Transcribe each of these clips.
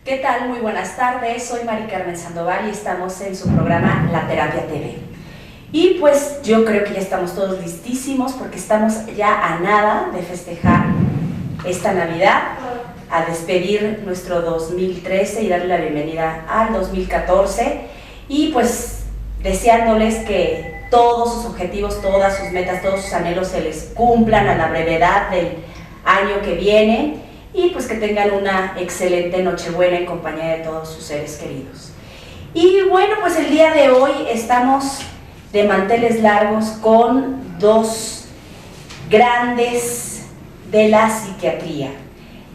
¿Qué tal? Muy buenas tardes, soy Mari Carmen Sandoval y estamos en su programa La Terapia TV. Y pues yo creo que ya estamos todos listísimos porque estamos ya a nada de festejar esta Navidad, a despedir nuestro 2013 y darle la bienvenida al 2014 y pues deseándoles que todos sus objetivos, todas sus metas, todos sus anhelos se les cumplan a la brevedad del año que viene y pues que tengan una excelente Nochebuena en compañía de todos sus seres queridos. Y bueno, pues el día de hoy estamos de manteles largos con dos grandes de la psiquiatría.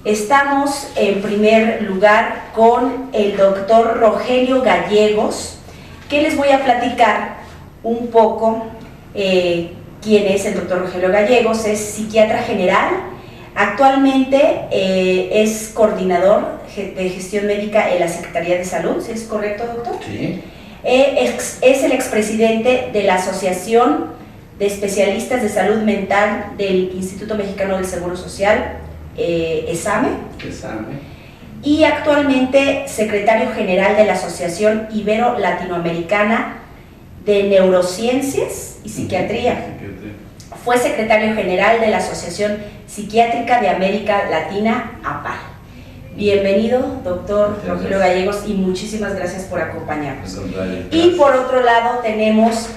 Estamos en primer lugar con el doctor Rogelio Gallegos, que les voy a platicar un poco quién es el doctor Rogelio Gallegos. Es psiquiatra general. Actualmente es coordinador de gestión médica en la Secretaría de Salud, ¿sí es correcto, doctor? Sí. Es el expresidente de la Asociación de Especialistas de Salud Mental del Instituto Mexicano del Seguro Social, ESAME. Y actualmente secretario general de la Asociación Ibero-Latinoamericana de Neurociencias y Psiquiatría. Fue secretario general de la Asociación Psiquiátrica de América Latina, APAL. Bienvenido, doctor Rogelio Gallegos, y muchísimas gracias por acompañarnos. Y por otro lado tenemos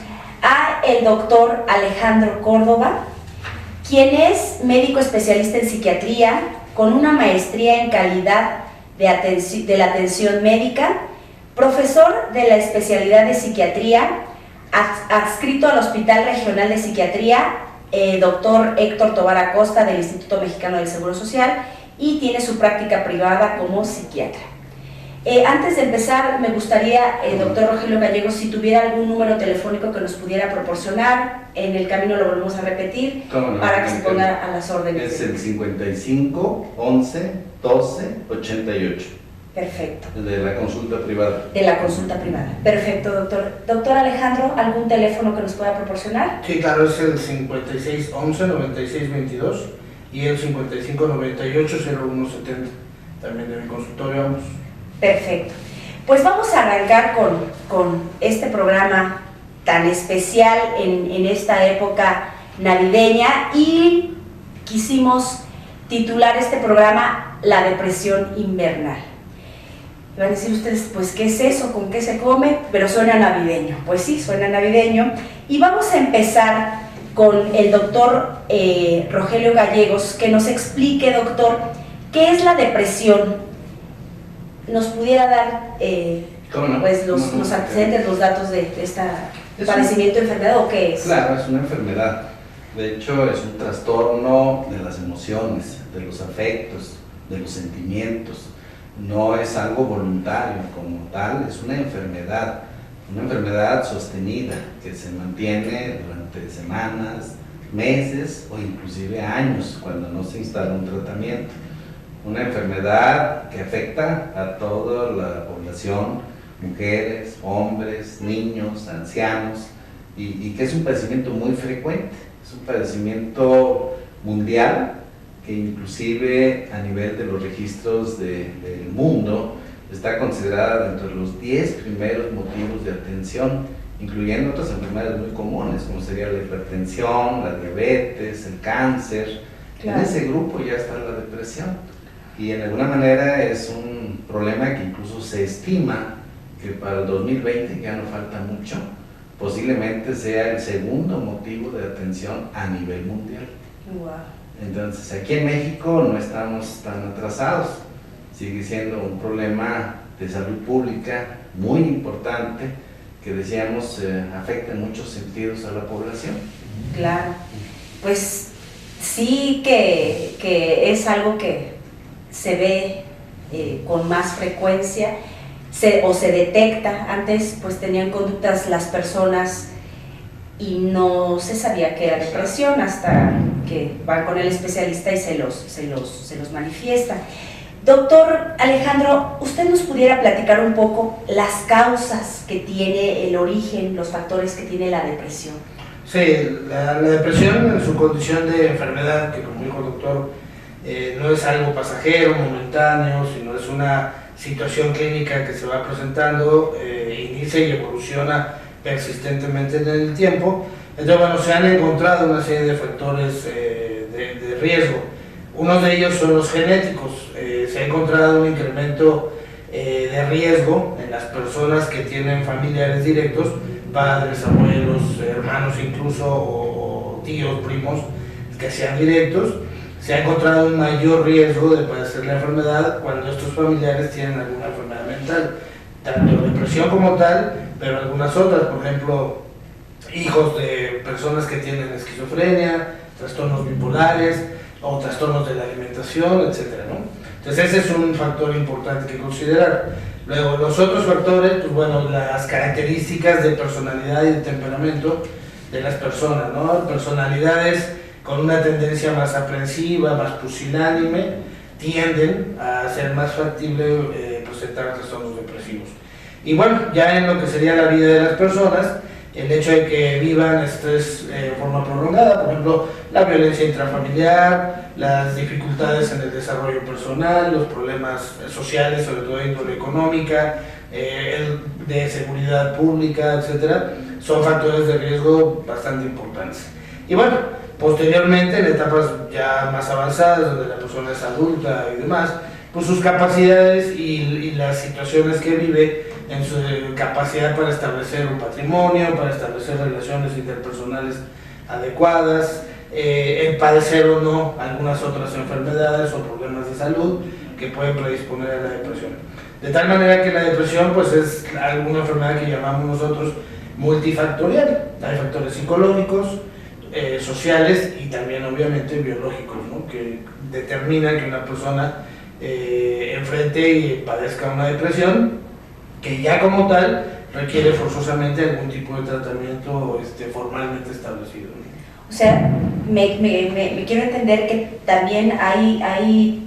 a el doctor Alejandro Córdoba, quien es médico especialista en psiquiatría, con una maestría en calidad de la atención médica, profesor de la especialidad de psiquiatría, adscrito al Hospital Regional de Psiquiatría, doctor Héctor Tobar Acosta del Instituto Mexicano del Seguro Social, y tiene su práctica privada como psiquiatra. Antes de empezar, me gustaría, doctor Rogelio Gallegos, si tuviera algún número telefónico que nos pudiera proporcionar. En el camino lo volvemos a repetir para que se ponga a las órdenes. Es el 55 11 12 88. Perfecto. De la consulta privada. De la consulta privada. Perfecto, doctor. Doctor Alejandro, ¿algún teléfono que nos pueda proporcionar? Sí, claro, es el 56 11 96 22 y el 55 98 01 70. También de mi consultorio, vamos. Perfecto. Pues vamos a arrancar con este programa tan especial en esta época navideña, y quisimos titular este programa La depresión invernal. Van a decir ustedes, pues, ¿qué es eso? ¿Con qué se come? Pero suena navideño. Pues sí, suena navideño. Y vamos a empezar con el doctor Rogelio Gallegos, que nos explique, doctor, ¿qué es la depresión? ¿Nos pudiera dar pues, los antecedentes, los datos de este padecimiento, enfermedad, o qué es? Claro, es una enfermedad. De hecho, es un trastorno de las emociones, de los afectos, de los sentimientos. No es algo voluntario como tal, es una enfermedad sostenida que se mantiene durante semanas, meses o inclusive años cuando no se instala un tratamiento. Una enfermedad que afecta a toda la población, mujeres, hombres, niños, ancianos, y que es un padecimiento muy frecuente, es un padecimiento mundial, que inclusive a nivel de los registros del mundo está considerada dentro de los 10 primeros motivos de atención, incluyendo otras enfermedades muy comunes, como sería la hipertensión, la diabetes, el cáncer. Claro. En ese grupo ya está la depresión, y en alguna manera es un problema que incluso se estima que para el 2020, ya no falta mucho, posiblemente sea el segundo motivo de atención a nivel mundial. Wow. Entonces, aquí en México no estamos tan atrasados, sigue siendo un problema de salud pública muy importante que, decíamos, afecta en muchos sentidos a la población. Claro, pues sí que es algo que se ve con más frecuencia o se detecta. Antes pues tenían conductas las personas y no se sabía que era depresión hasta que van con el especialista y se los manifiesta. Doctor Alejandro, ¿usted nos pudiera platicar un poco las causas que tiene, el origen, los factores que tiene la depresión? Sí, la depresión en su condición de enfermedad, que como dijo el doctor, no es algo pasajero, momentáneo, sino es una situación clínica que se va presentando inicia y evoluciona persistentemente en el tiempo. Entonces, bueno, se han encontrado una serie de factores de riesgo. Uno de ellos son los genéticos. Se ha encontrado un incremento de riesgo en las personas que tienen familiares directos, padres, abuelos, hermanos incluso, o tíos, primos, que sean directos. Se ha encontrado un mayor riesgo de padecer la enfermedad cuando estos familiares tienen alguna enfermedad mental, tanto depresión como tal, pero algunas otras, por ejemplo, hijos de personas que tienen esquizofrenia, trastornos bipolares o trastornos de la alimentación, etcétera, ¿no? Entonces ese es un factor importante que considerar. Luego, los otros factores, pues bueno, las características de personalidad y de temperamento de las personas, ¿no? Personalidades con una tendencia más aprensiva, más pusilánime, tienden a ser más factible presentar trastornos depresivos. Y bueno, ya en lo que sería la vida de las personas, el hecho de que vivan estrés de forma prolongada, por ejemplo, la violencia intrafamiliar, las dificultades en el desarrollo personal, los problemas sociales, sobre todo de índole económica, de seguridad pública, etcétera, son factores de riesgo bastante importantes. Y bueno, posteriormente, en etapas ya más avanzadas, donde la persona es adulta y demás, pues sus capacidades y las situaciones que vive en su capacidad para establecer un patrimonio, para establecer relaciones interpersonales adecuadas, el padecer o no algunas otras enfermedades o problemas de salud que pueden predisponer a la depresión. De tal manera que la depresión pues es alguna enfermedad que llamamos nosotros multifactorial. Hay factores psicológicos, sociales y también obviamente biológicos, ¿no? Que determinan que una persona enfrente y padezca una depresión que ya como tal requiere forzosamente algún tipo de tratamiento formalmente establecido. O sea, me quiero entender que también hay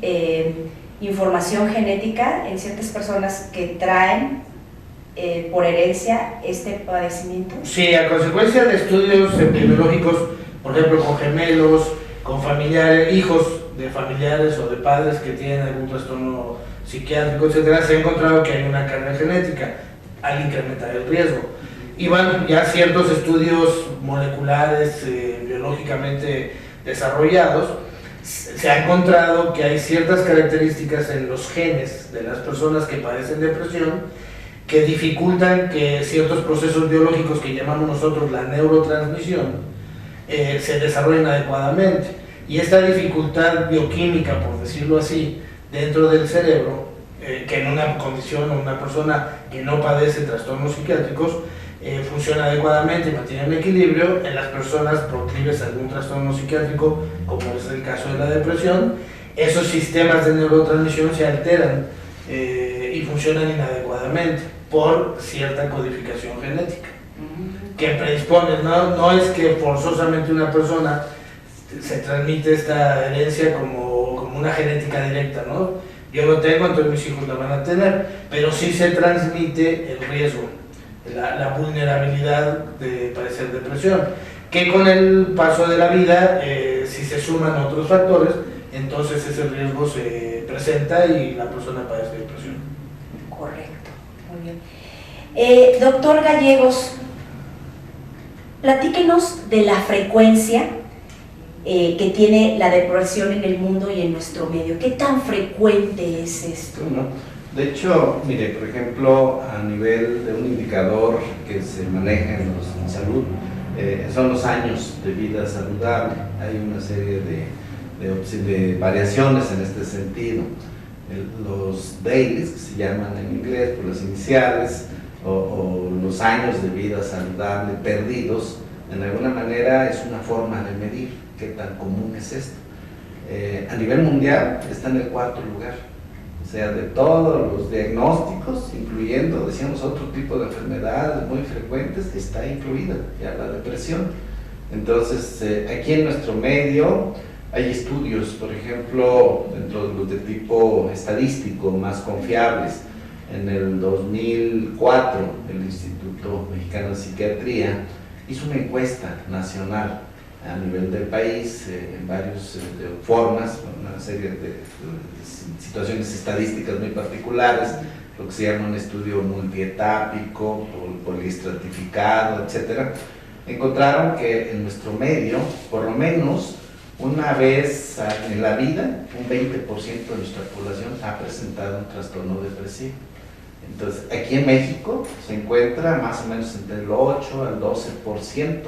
información genética en ciertas personas que traen por herencia este padecimiento. Sí, a consecuencia de estudios epidemiológicos, por ejemplo, con gemelos, con familiares, hijos de familiares o de padres que tienen algún trastorno psiquiátrico, etcétera, se ha encontrado que hay una carga genética al incrementar el riesgo. Y bueno, ya ciertos estudios moleculares, biológicamente desarrollados, se ha encontrado que hay ciertas características en los genes de las personas que padecen depresión que dificultan que ciertos procesos biológicos que llamamos nosotros la neurotransmisión se desarrollen adecuadamente. Y esta dificultad bioquímica, por decirlo así, dentro del cerebro, que en una condición o una persona que no padece trastornos psiquiátricos funciona adecuadamente y mantiene el equilibrio, en las personas proclives a algún trastorno psiquiátrico, como es el caso de la depresión, esos sistemas de neurotransmisión se alteran y funcionan inadecuadamente por cierta codificación genética que predispone. No es que forzosamente una persona se transmite esta herencia como una genética directa, ¿no? Yo lo tengo, entonces mis hijos la van a tener, pero sí se transmite el riesgo, la vulnerabilidad de padecer depresión, que con el paso de la vida, si se suman otros factores, entonces ese riesgo se presenta y la persona padece depresión. Correcto, muy bien. Doctor Gallegos, platíquenos de la frecuencia que tiene la depresión en el mundo y en nuestro medio. ¿Qué tan frecuente es esto? Bueno, de hecho, mire, por ejemplo, a nivel de un indicador que se maneja en salud, son los años de vida saludable. Hay una serie de variaciones en este sentido. Los DAILYs, que se llaman en inglés por las iniciales, o los años de vida saludable perdidos, de alguna manera es una forma de medir qué tan común es esto. A nivel mundial está en el 4º lugar, o sea, de todos los diagnósticos, incluyendo, decíamos, otro tipo de enfermedades muy frecuentes, está incluida ya la depresión. Entonces, aquí en nuestro medio hay estudios, por ejemplo, dentro de los de tipo estadístico más confiables. En el 2004, el Instituto Mexicano de Psiquiatría hizo una encuesta nacional a nivel del país en varias formas, una serie de situaciones estadísticas muy particulares, lo que se llama un estudio multietápico, poliestratificado, etc. Encontraron que en nuestro medio, por lo menos una vez en la vida, un 20% de nuestra población ha presentado un trastorno depresivo. Entonces, aquí en México se encuentra más o menos entre el 8 al 12%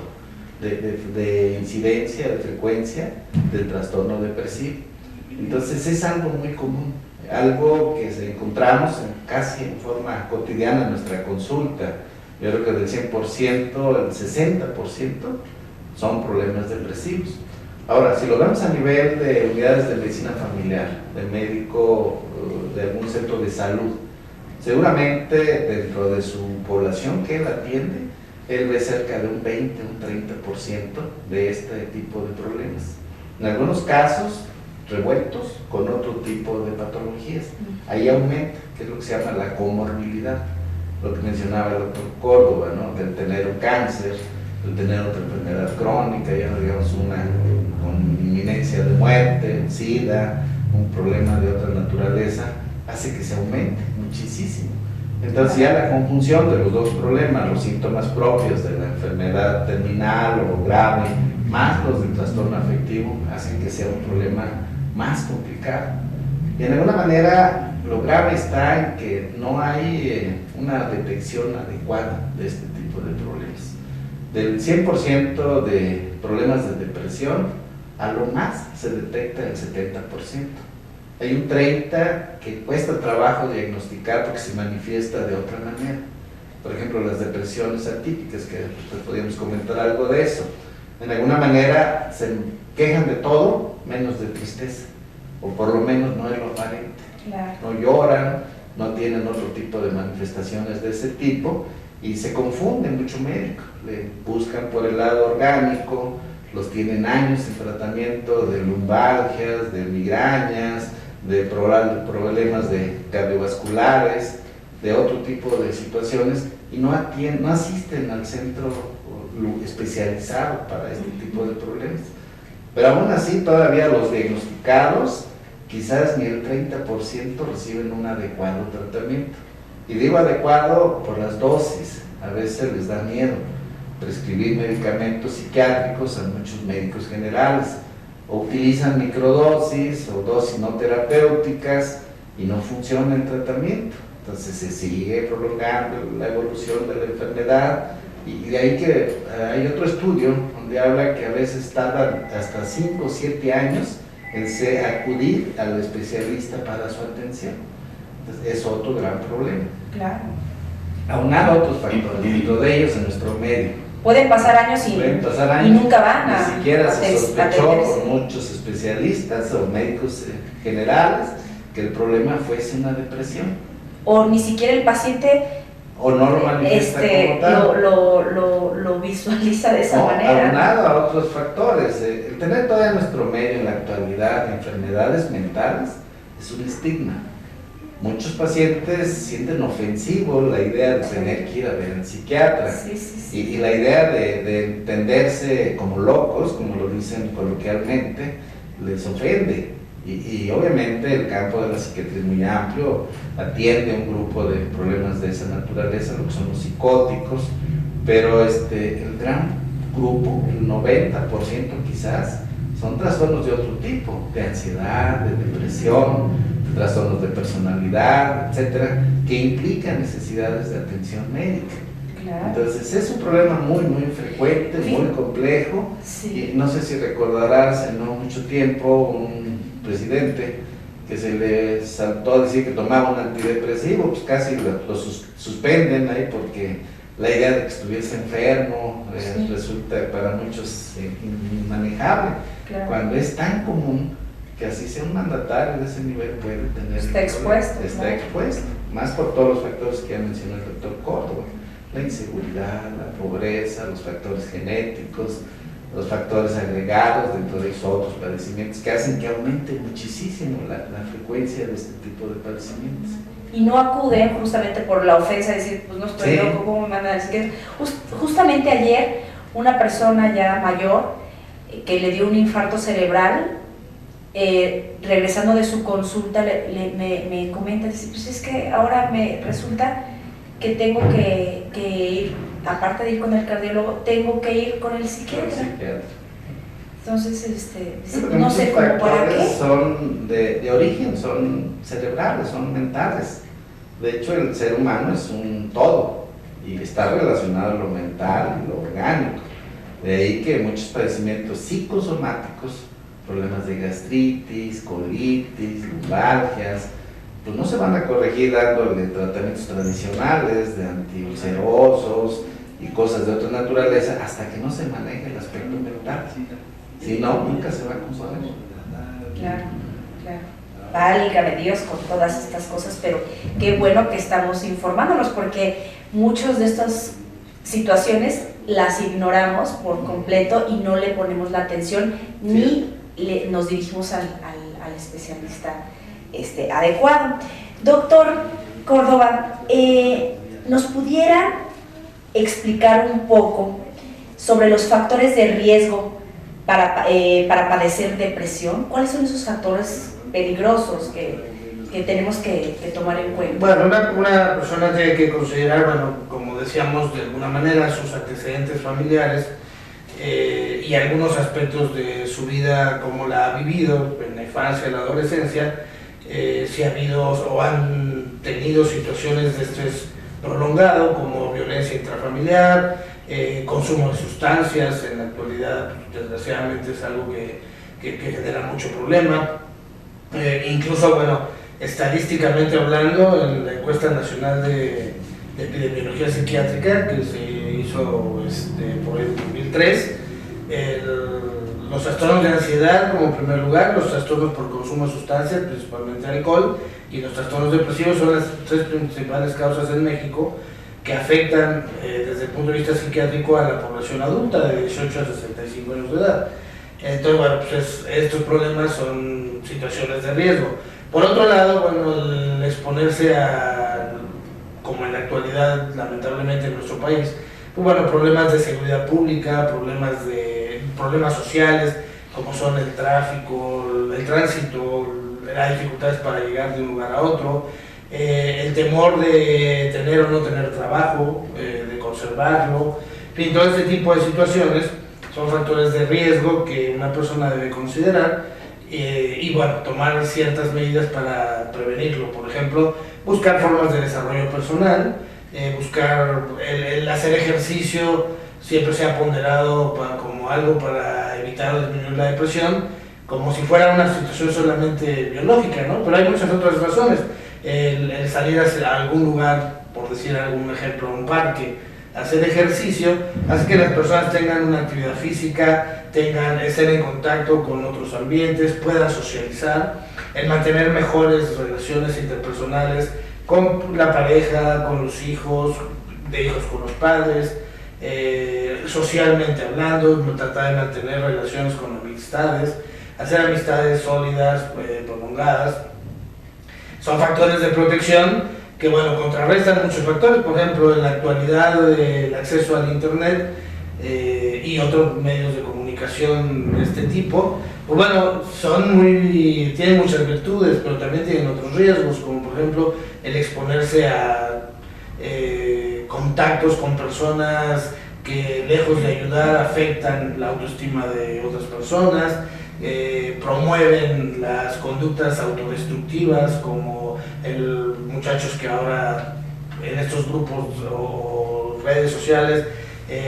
de incidencia, de frecuencia del trastorno depresivo. Entonces es algo muy común, algo que encontramos casi en forma cotidiana en nuestra consulta. Yo creo que del 100%, el 60% son problemas depresivos. Ahora, si lo vemos a nivel de unidades de medicina familiar, de médico, de algún centro de salud, seguramente dentro de su población que él atiende, él ve cerca de un 20, un 30% de este tipo de problemas. En algunos casos, revueltos con otro tipo de patologías. Ahí aumenta, que es lo que se llama la comorbilidad, lo que mencionaba el doctor Córdoba, ¿no? Del tener un cáncer, del tener otra enfermedad crónica, ya no digamos una con inminencia de muerte, SIDA, un problema de otra naturaleza, hace que se aumente muchísimo. Entonces ya la conjunción de los dos problemas, los síntomas propios de la enfermedad terminal o grave, más los del trastorno afectivo, hacen que sea un problema más complicado. Y de alguna manera lo grave está en que no hay una detección adecuada de este tipo de problemas. Del 100% de problemas de depresión, a lo más se detecta el 70%. Hay un 30% que cuesta trabajo diagnosticar porque se manifiesta de otra manera. Por ejemplo, las depresiones atípicas, que pues, podríamos comentar algo de eso. En alguna manera se quejan de todo menos de tristeza, o por lo menos no es lo aparente. Claro. No lloran, no tienen otro tipo de manifestaciones de ese tipo y se confunden mucho médico. Le buscan por el lado orgánico, los tienen años en tratamiento de lumbalgias, de migrañas, de problemas de cardiovasculares, de otro tipo de situaciones y no asisten al centro especializado para este tipo de problemas. Pero aún así todavía los diagnosticados quizás ni el 30% reciben un adecuado tratamiento. Y digo adecuado por las dosis, a veces les da miedo prescribir medicamentos psiquiátricos a muchos médicos generales, o utilizan microdosis o dosis no terapéuticas y no funciona el tratamiento. Entonces se sigue prolongando la evolución de la enfermedad y de ahí que hay otro estudio donde habla que a veces tardan hasta 5 o 7 años en acudir al especialista para su atención. Entonces es otro gran problema. Claro. Aunado a otros factores, dentro de ellos en nuestro medio. Pueden pasar años y nunca van a... Ni siquiera se sospechó por muchos especialistas o médicos generales que el problema fuese una depresión. O ni siquiera el paciente o no lo manifiesta como tal. Lo visualiza de esa manera. Aunado a otros factores. El tener todavía nuestro medio en la actualidad enfermedades mentales es un estigma. Muchos pacientes sienten ofensivo la idea de tener que ir a ver al psiquiatra. Y la idea de entenderse como locos, como lo dicen coloquialmente, les ofende. Y obviamente el campo de la psiquiatría es muy amplio, atiende a un grupo de problemas de esa naturaleza, lo que son los psicóticos, pero el gran grupo, el 90% quizás, son trastornos de otro tipo, de ansiedad, de depresión, de trastornos de personalidad, etcétera, que implican necesidades de atención médica. Claro. Entonces es un problema muy frecuente, muy complejo. Y no sé si recordarás en no mucho tiempo un presidente que se le saltó a decir que tomaba un antidepresivo, pues casi lo suspenden ahí porque la idea de que estuviese enfermo resulta para muchos inmanejable, cuando es tan común que así sea un mandatario de ese nivel puede tener... Está expuesto. Más por todos los factores que ya mencionó el doctor Córdoba, la inseguridad, la pobreza, los factores genéticos, los factores agregados dentro de esos otros padecimientos que hacen que aumente muchísimo la frecuencia de este tipo de padecimientos. Y no acuden justamente por la ofensa de decir, pues no estoy loco, ¿cómo me van a decir que justamente ayer una persona ya mayor que le dio un infarto cerebral. Regresando de su consulta me comenta, dice, pues es que ahora me resulta que tengo que ir, aparte de ir con el cardiólogo, tengo que ir con el psiquiatra. Entonces, no sé cómo para qué. Son de origen, son cerebrales, son mentales. De hecho, el ser humano es un todo y está relacionado a lo mental y lo orgánico. De ahí que muchos padecimientos psicosomáticos, problemas de gastritis, colitis, lumbalgias, pues no se van a corregir dándole tratamientos tradicionales de antiulcerosos y cosas de otra naturaleza hasta que no se maneje el aspecto mental. Si no, nunca se va a consolar. Claro, claro. Válgame Dios con todas estas cosas, pero qué bueno que estamos informándonos, porque muchas de estas situaciones las ignoramos por completo y no le ponemos la atención ni nos dirigimos al especialista adecuado. Doctor Córdoba, ¿nos pudiera explicar un poco sobre los factores de riesgo para padecer depresión? ¿Cuáles son esos factores peligrosos que tenemos que tomar en cuenta? Bueno, una persona tiene que considerar, bueno, como decíamos, de alguna manera sus antecedentes familiares y algunos aspectos de su vida, como la ha vivido en la infancia, en la adolescencia, si ha habido o han tenido situaciones de estrés prolongado, como violencia intrafamiliar, consumo de sustancias. En la actualidad, desgraciadamente, es algo que genera mucho problema. Incluso, bueno, estadísticamente hablando, en la encuesta nacional de epidemiología psiquiátrica que se hizo por el 2003, los trastornos de ansiedad como primer lugar, los trastornos por consumo de sustancias, principalmente alcohol, y los trastornos depresivos son las tres principales causas en México que afectan desde el punto de vista psiquiátrico a la población adulta de 18 a 65 años de edad. Entonces, bueno, pues estos problemas son situaciones de riesgo. Por otro lado, bueno, el exponerse a, como en la actualidad, lamentablemente en nuestro país, pues bueno, problemas de seguridad pública, problemas sociales, como son el tráfico, el tránsito, las dificultades para llegar de un lugar a otro, el temor de tener o no tener trabajo, de conservarlo, en fin, todo este tipo de situaciones son factores de riesgo que una persona debe considerar y bueno, tomar ciertas medidas para prevenirlo. Por ejemplo, buscar formas de desarrollo personal, buscar el hacer ejercicio siempre se ha ponderado como algo para evitar o disminuir la depresión, como si fuera una situación solamente biológica, ¿no? Pero hay muchas otras razones. El salir a algún lugar, por decir algún ejemplo, un parque, hacer ejercicio, hace que las personas tengan una actividad física, estén en contacto con otros ambientes, puedan socializar, el mantener mejores relaciones interpersonales con la pareja, con los hijos, de hijos con los padres, socialmente hablando, tratar de mantener relaciones con amistades, hacer amistades sólidas, prolongadas. Son factores de protección que, bueno, contrarrestan muchos factores. Por ejemplo, en la actualidad, el acceso al internet y otros medios de comunicación de este tipo, pues bueno, tienen muchas virtudes, pero también tienen otros riesgos, como por ejemplo el exponerse a contactos con personas que, lejos de ayudar, afectan la autoestima de otras personas, promueven las conductas autodestructivas, como muchachos que ahora en estos grupos o redes sociales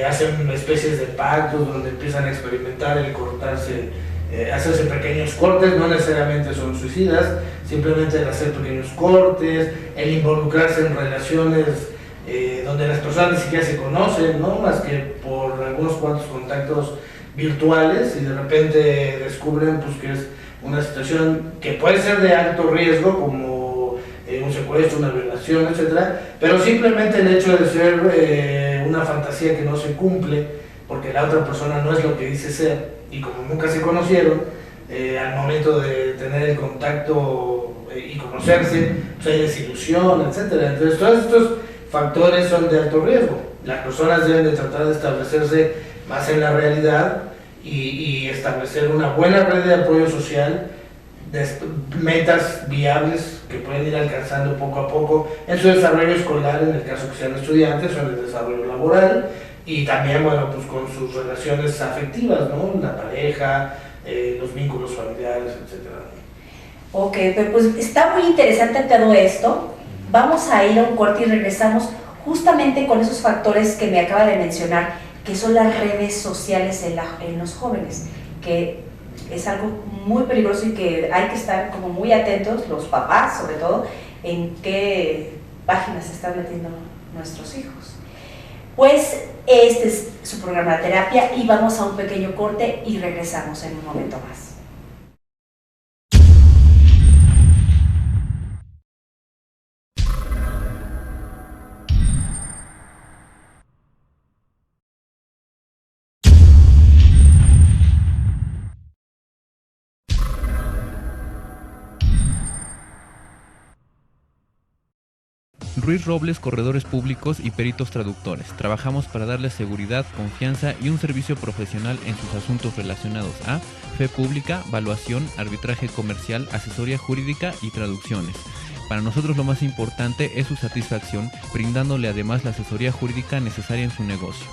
hacen especies de pactos donde empiezan a experimentar el cortarse, hacerse pequeños cortes. No necesariamente son suicidas, simplemente el hacer pequeños cortes, el involucrarse en relaciones donde las personas ni siquiera se conocen, ¿no? Más que por algunos cuantos contactos virtuales, y de repente descubren pues que es una situación que puede ser de alto riesgo, como un secuestro, una violación, etcétera, pero simplemente el hecho de ser una fantasía que no se cumple porque la otra persona no es lo que dice ser, y como nunca se conocieron, al momento de tener el contacto y conocerse, pues hay desilusión, etcétera. Entonces todos estos factores son de alto riesgo. Las personas deben de tratar de establecerse más en la realidad y establecer una buena red de apoyo social, metas viables que pueden ir alcanzando poco a poco en su desarrollo escolar, en el caso que sean estudiantes, o en el desarrollo laboral, y también, bueno, pues con sus relaciones afectivas, ¿no? La pareja, los vínculos familiares, etc. Ok, pues está muy interesante todo esto. Vamos a ir a un corte y regresamos justamente con esos factores que me acaba de mencionar, que son las redes sociales en los jóvenes, que es algo muy peligroso y que hay que estar como muy atentos, los papás sobre todo, en qué páginas se están metiendo nuestros hijos. Pues este es su programa de terapia y vamos a un pequeño corte y regresamos en un momento más. Ruiz Robles, corredores públicos y peritos traductores. Trabajamos para darles seguridad, confianza y un servicio profesional en sus asuntos relacionados a fe pública, valuación, arbitraje comercial, asesoría jurídica y traducciones. Para nosotros lo más importante es su satisfacción, brindándole además la asesoría jurídica necesaria en su negocio,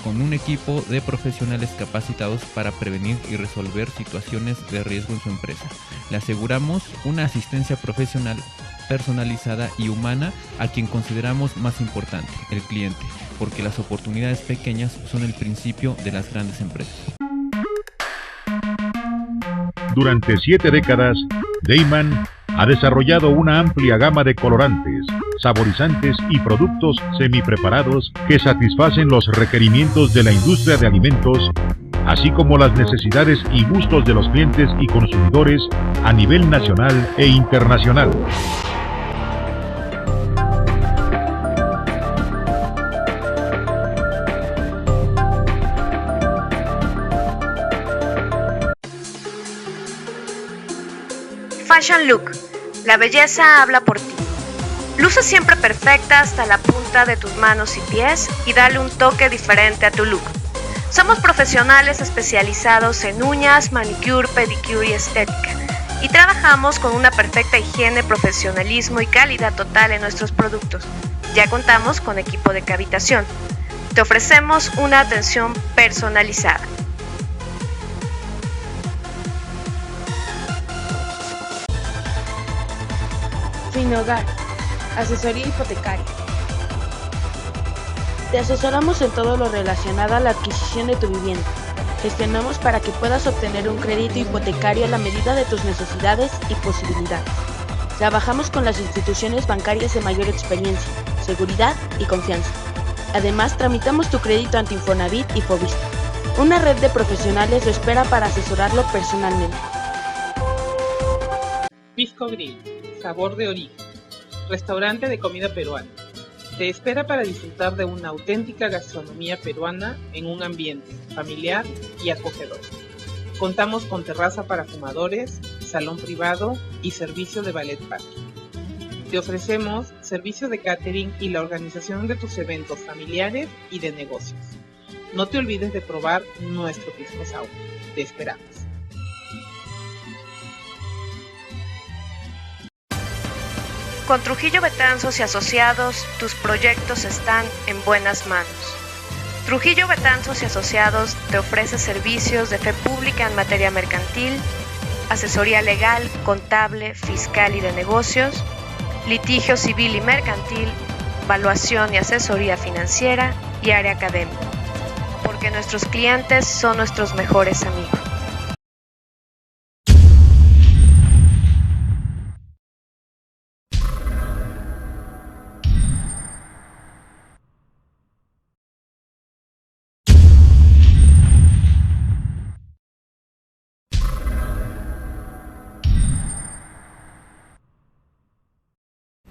con un equipo de profesionales capacitados para prevenir y resolver situaciones de riesgo en su empresa. Le aseguramos una asistencia profesional personalizada y humana a quien consideramos más importante, el cliente, porque las oportunidades pequeñas son el principio de las grandes empresas. Durante 7 décadas, Deiman ha desarrollado una amplia gama de colorantes, saborizantes y productos semipreparados que satisfacen los requerimientos de la industria de alimentos, así como las necesidades y gustos de los clientes y consumidores a nivel nacional e internacional. Fashion Look. La belleza habla por ti. Luce siempre perfecta hasta la punta de tus manos y pies y dale un toque diferente a tu look. Somos profesionales especializados en uñas, manicure, pedicure y estética. Y trabajamos con una perfecta higiene, profesionalismo y calidad total en nuestros productos. Ya contamos con equipo de cavitación. Te ofrecemos una atención personalizada. Finhogar, asesoría hipotecaria. Te asesoramos en todo lo relacionado a la adquisición de tu vivienda. Gestionamos para que puedas obtener un crédito hipotecario a la medida de tus necesidades y posibilidades. Trabajamos con las instituciones bancarias de mayor experiencia, seguridad y confianza. Además, tramitamos tu crédito ante Infonavit y Fovista. Una red de profesionales lo espera para asesorarlo personalmente. Pisco Grill, sabor de origen, restaurante de comida peruana. Te espera para disfrutar de una auténtica gastronomía peruana en un ambiente familiar y acogedor. Contamos con terraza para fumadores, salón privado y servicio de ballet parking. Te ofrecemos servicio de catering y la organización de tus eventos familiares y de negocios. No te olvides de probar nuestro pisco sour. Te esperamos. Con Trujillo Betanzos y Asociados, tus proyectos están en buenas manos. Trujillo Betanzos y Asociados te ofrece servicios de fe pública en materia mercantil, asesoría legal, contable, fiscal y de negocios, litigio civil y mercantil, valuación y asesoría financiera y área académica, porque nuestros clientes son nuestros mejores amigos.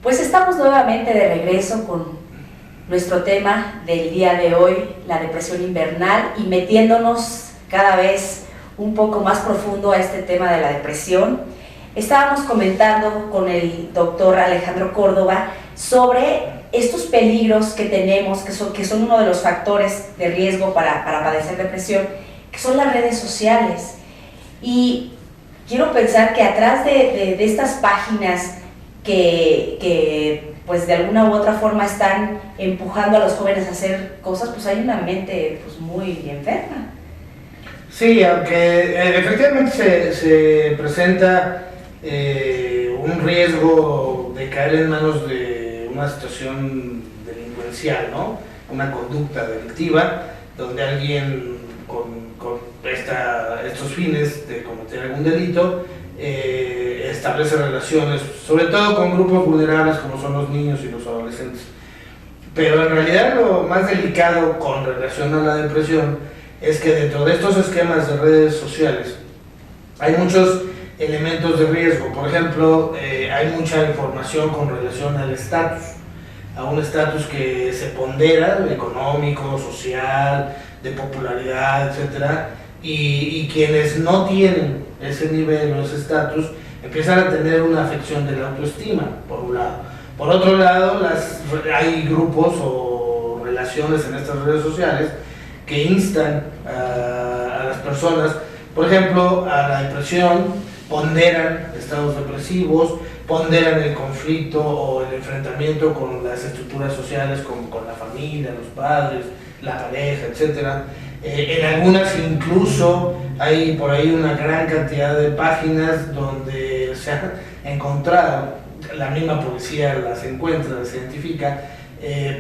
Pues estamos nuevamente de regreso con nuestro tema del día de hoy, la depresión invernal, y metiéndonos cada vez un poco más profundo a este tema de la depresión. Estábamos comentando con el doctor Alejandro Córdoba sobre estos peligros que tenemos, que son uno de los factores de riesgo para padecer depresión, que son las redes sociales. Y quiero pensar que atrás de estas páginas que pues de alguna u otra forma están empujando a los jóvenes a hacer cosas, pues hay una mente pues muy enferma. Sí, aunque efectivamente se presenta un riesgo de caer en manos de una situación delincuencial, ¿no? Una conducta delictiva, donde alguien con estos fines de cometer algún delito establece relaciones, sobre todo con grupos vulnerables como son los niños y los adolescentes. Pero en realidad lo más delicado con relación a la depresión es que dentro de estos esquemas de redes sociales hay muchos elementos de riesgo. Por ejemplo, hay mucha información con relación al estatus, a un estatus que se pondera, económico, social, de popularidad, etcétera, y quienes no tienen ese nivel o ese estatus empiezan a tener una afección de la autoestima, por un lado. Por otro lado, hay grupos o relaciones en estas redes sociales que instan a las personas, por ejemplo, a la depresión, ponderan estados depresivos, ponderan el conflicto o el enfrentamiento con las estructuras sociales, con la familia, los padres, la pareja, etc. En algunas incluso hay por ahí una gran cantidad de páginas donde se ha encontrado, la misma policía las encuentra, las identifica,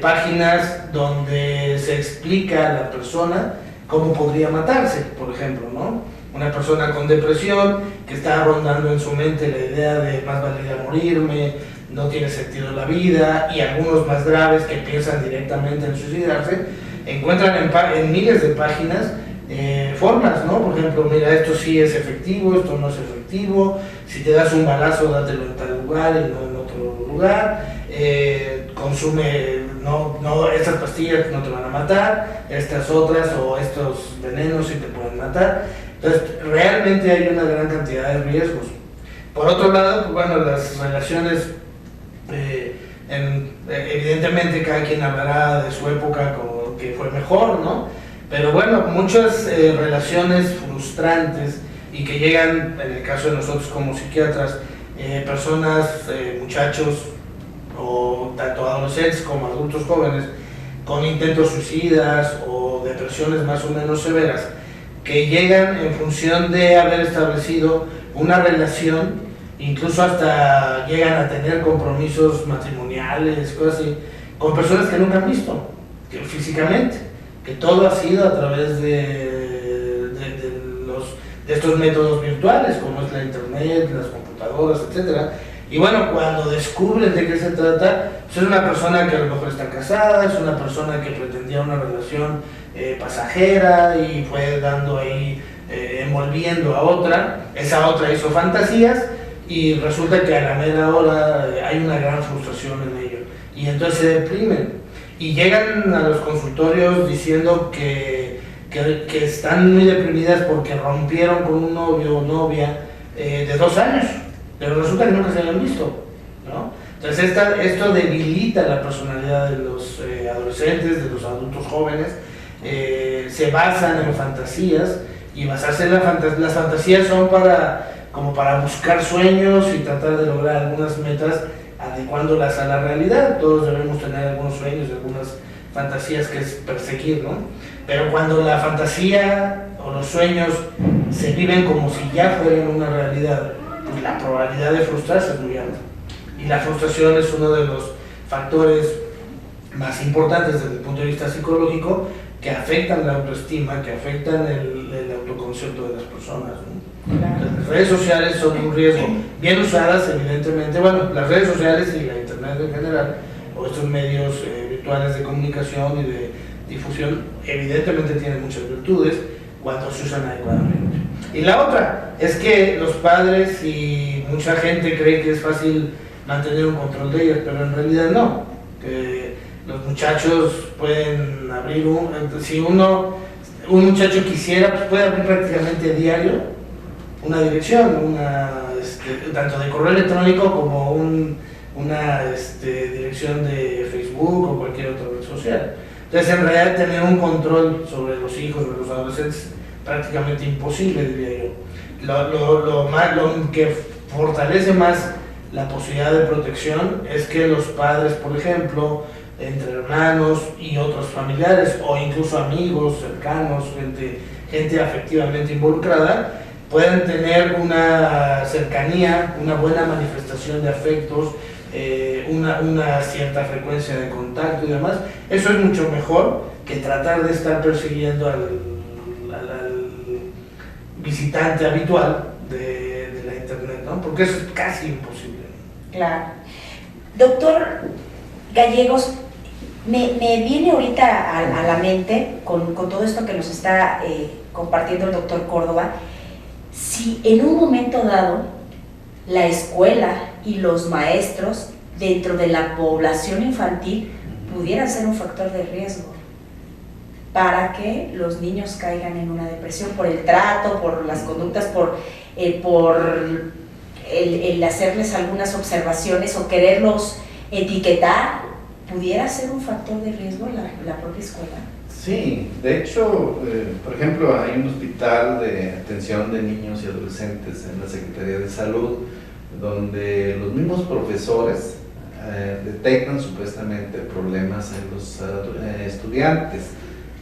páginas donde se explica a la persona cómo podría matarse, por ejemplo, ¿no? Una persona con depresión que está rondando en su mente la idea de más valdría morirme, no tiene sentido la vida, y algunos más graves que piensan directamente en suicidarse, encuentran en miles de páginas formas, ¿no? Por ejemplo, mira, esto sí es efectivo, esto no es efectivo, si te das un balazo, dátelo en tal lugar y no en otro lugar, consume, estas pastillas no te van a matar, estas otras o estos venenos sí te pueden matar. Entonces, realmente hay una gran cantidad de riesgos. Por otro lado, pues, bueno, las relaciones, evidentemente cada quien hablará de su época como que fue mejor, ¿no? Pero bueno, muchas relaciones frustrantes y que llegan, en el caso de nosotros como psiquiatras, personas, muchachos, o tanto adolescentes como adultos jóvenes, con intentos suicidas o depresiones más o menos severas, que llegan en función de haber establecido una relación, incluso hasta llegan a tener compromisos matrimoniales, cosas así, con personas que nunca han visto, que físicamente, que todo ha sido a través de estos métodos virtuales, como es la internet, las computadoras, etc. Y bueno, cuando descubren de qué se trata, pues es una persona que a lo mejor está casada, es una persona que pretendía una relación pasajera y fue dando ahí, envolviendo a otra, esa otra hizo fantasías y resulta que a la mera hora hay una gran frustración en ello y entonces se deprimen y llegan a los consultorios diciendo que están muy deprimidas porque rompieron con un novio o novia de 2 años, pero resulta que nunca se habían visto, ¿no? Entonces esto debilita la personalidad de los adolescentes, de los adultos jóvenes. Se basan en fantasías y basarse en las fantasías son como para buscar sueños y tratar de lograr algunas metas adecuándolas a la realidad. Todos debemos tener algunos sueños, algunas fantasías que es perseguir, ¿no? Pero cuando la fantasía o los sueños se viven como si ya fueran una realidad, pues la probabilidad de frustrarse es muy alta. Y la frustración es uno de los factores más importantes desde el punto de vista psicológico que afectan la autoestima, que afectan el autoconcepto de las personas, ¿no? Las redes sociales son un riesgo, bien usadas evidentemente, bueno, las redes sociales y la internet en general, o estos medios virtuales de comunicación y de difusión, evidentemente tienen muchas virtudes cuando se usan adecuadamente. Y la otra es que los padres y mucha gente cree que es fácil mantener un control de ellas, pero en realidad no. Que los muchachos pueden abrir si un muchacho quisiera, pues puede abrir prácticamente diario una dirección, tanto de correo electrónico como una dirección de Facebook o cualquier otra red social. Entonces, en realidad, tener un control sobre los hijos, sobre los adolescentes, prácticamente imposible, diría yo. Lo que fortalece más la posibilidad de protección es que los padres, por ejemplo, entre hermanos y otros familiares, o incluso amigos cercanos, gente afectivamente involucrada, pueden tener una cercanía, una buena manifestación de afectos, una cierta frecuencia de contacto y demás. Eso es mucho mejor que tratar de estar persiguiendo al visitante habitual de la internet, ¿no? Porque eso es casi imposible. Claro. Doctor Gallegos, me viene ahorita a la mente, con todo esto que nos está compartiendo el doctor Córdoba, si en un momento dado la escuela y los maestros dentro de la población infantil pudieran ser un factor de riesgo para que los niños caigan en una depresión por el trato, por las conductas, por el hacerles algunas observaciones o quererlos etiquetar, ¿pudiera ser un factor de riesgo la propia escuela? Sí, de hecho, por ejemplo, hay un hospital de atención de niños y adolescentes en la Secretaría de Salud, donde los mismos profesores detectan supuestamente problemas en los estudiantes,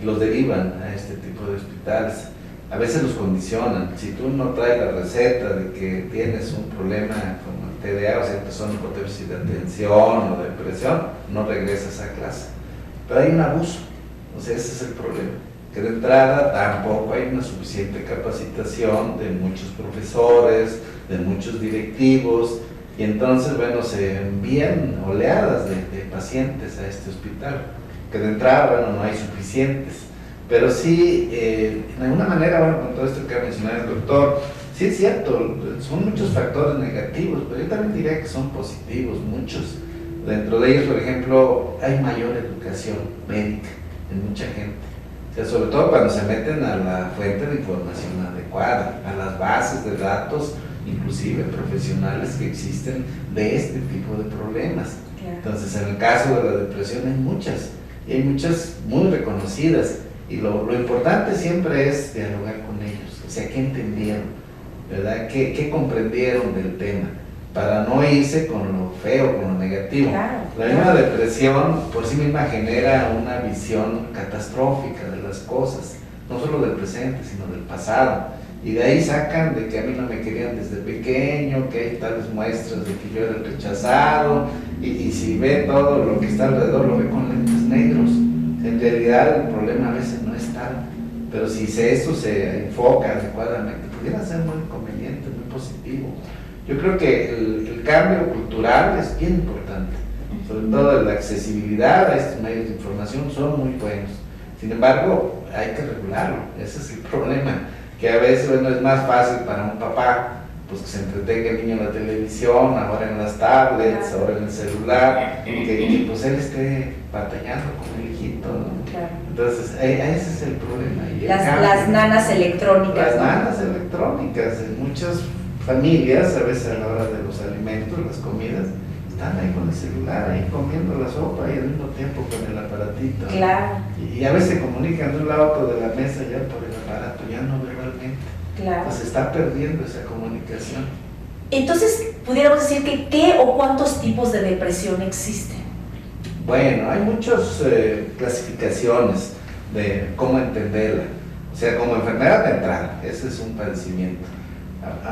los derivan a este tipo de hospitales. A veces los condicionan. Si tú no traes la receta de que tienes un problema como el TDA, o sea, trastorno por déficit de atención o depresión, no regresas a clase. Pero hay un abuso, o sea, ese es el problema. Que de entrada tampoco hay una suficiente capacitación de muchos profesores, de muchos directivos, y entonces, bueno, se envían oleadas de pacientes a este hospital, que de entrada, bueno, no hay suficientes. Pero sí, de alguna manera, bueno, con todo esto que ha mencionado el doctor, sí es cierto, son muchos factores negativos, pero yo también diría que son positivos, muchos. Dentro de ellos, por ejemplo, hay mayor educación médica en mucha gente. O sea, sobre todo cuando se meten a la fuente de información adecuada, a las bases de datos, inclusive profesionales que existen de este tipo de problemas. Entonces, en el caso de la depresión hay muchas, y hay muchas muy reconocidas. Y lo importante siempre es dialogar con ellos, o sea, qué entendieron, ¿verdad? ¿Qué comprendieron del tema? Para no irse con lo feo, con lo negativo. La misma depresión por sí misma genera una visión catastrófica de las cosas, no solo del presente, sino del pasado. Y de ahí sacan de que a mí no me querían desde pequeño, que hay tales muestras de que yo era el rechazado, y si ve todo lo que está alrededor, lo ve con lentes negros. En realidad el problema a veces no es tal, pero si esto se enfoca adecuadamente, pudiera ser muy conveniente, muy positivo. Yo creo que el cambio cultural es bien importante, sobre todo la accesibilidad a estos medios de información son muy buenos. Sin embargo, hay que regularlo, ese es el problema, que a veces, bueno, es más fácil para un papá pues que se entretenga el niño en la televisión, ahora en las tablets, ahora en el celular, que pues él esté batallando con el hijito, ¿no? Claro. Entonces, ese es el problema. Y las nanas electrónicas. Las nanas electrónicas, en muchas familias, a veces a la hora de los alimentos, las comidas, están ahí con el celular, ahí comiendo la sopa y al mismo tiempo con el aparatito. Claro. Y a veces se comunican de un lado a otro de la mesa ya por el aparato, ya no verbalmente. Claro. Pues se está perdiendo esa comunicación. Entonces, pudiéramos decir que ¿qué o cuántos tipos de depresión existen? Bueno, hay muchas clasificaciones de cómo entenderla. O sea, como enfermedad de entrada, ese es un padecimiento.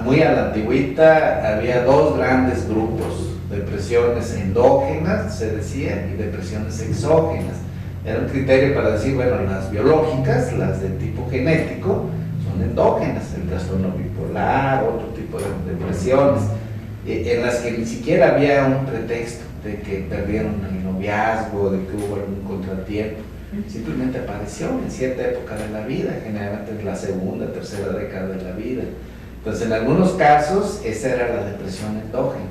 Muy a la antigüita había dos grandes grupos, depresiones endógenas, se decía, y depresiones exógenas. Era un criterio para decir, bueno, las biológicas, las de tipo genético, son endógenas, el trastorno bipolar, otro tipo de depresiones, en las que ni siquiera había un pretexto de que perdieron el noviazgo, de que hubo algún contratiempo, simplemente apareció en cierta época de la vida, generalmente en la segunda, tercera década de la vida. Entonces, en algunos casos, esa era la depresión endógena.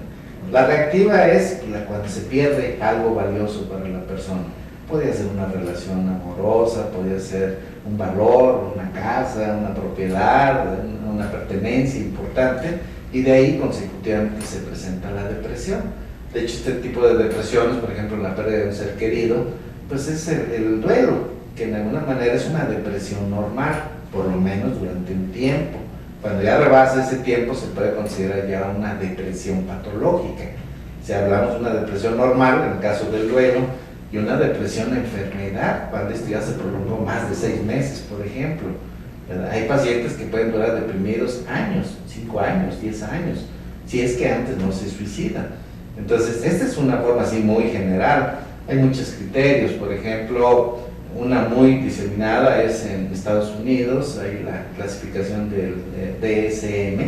La reactiva es cuando se pierde algo valioso para la persona. Podía ser una relación amorosa, podía ser un valor, una casa, una propiedad, una pertenencia importante, y de ahí consecutivamente se presenta la depresión. De hecho, este tipo de depresiones, por ejemplo, la pérdida de un ser querido, pues es el duelo, que de alguna manera es una depresión normal. por lo menos durante un tiempo. Cuando ya rebasa ese tiempo se puede considerar ya una depresión patológica. Si hablamos de una depresión normal, en el caso del duelo, y una depresión enfermedad, cuando esto ya se prolongó más de 6 meses, por ejemplo. ¿Verdad? Hay pacientes que pueden durar deprimidos años, 5 años, 10 años, si es que antes no se suicidan. Entonces, esta es una forma así muy general. Hay muchos criterios, por ejemplo, una muy diseminada es en Estados Unidos, hay la clasificación del DSM,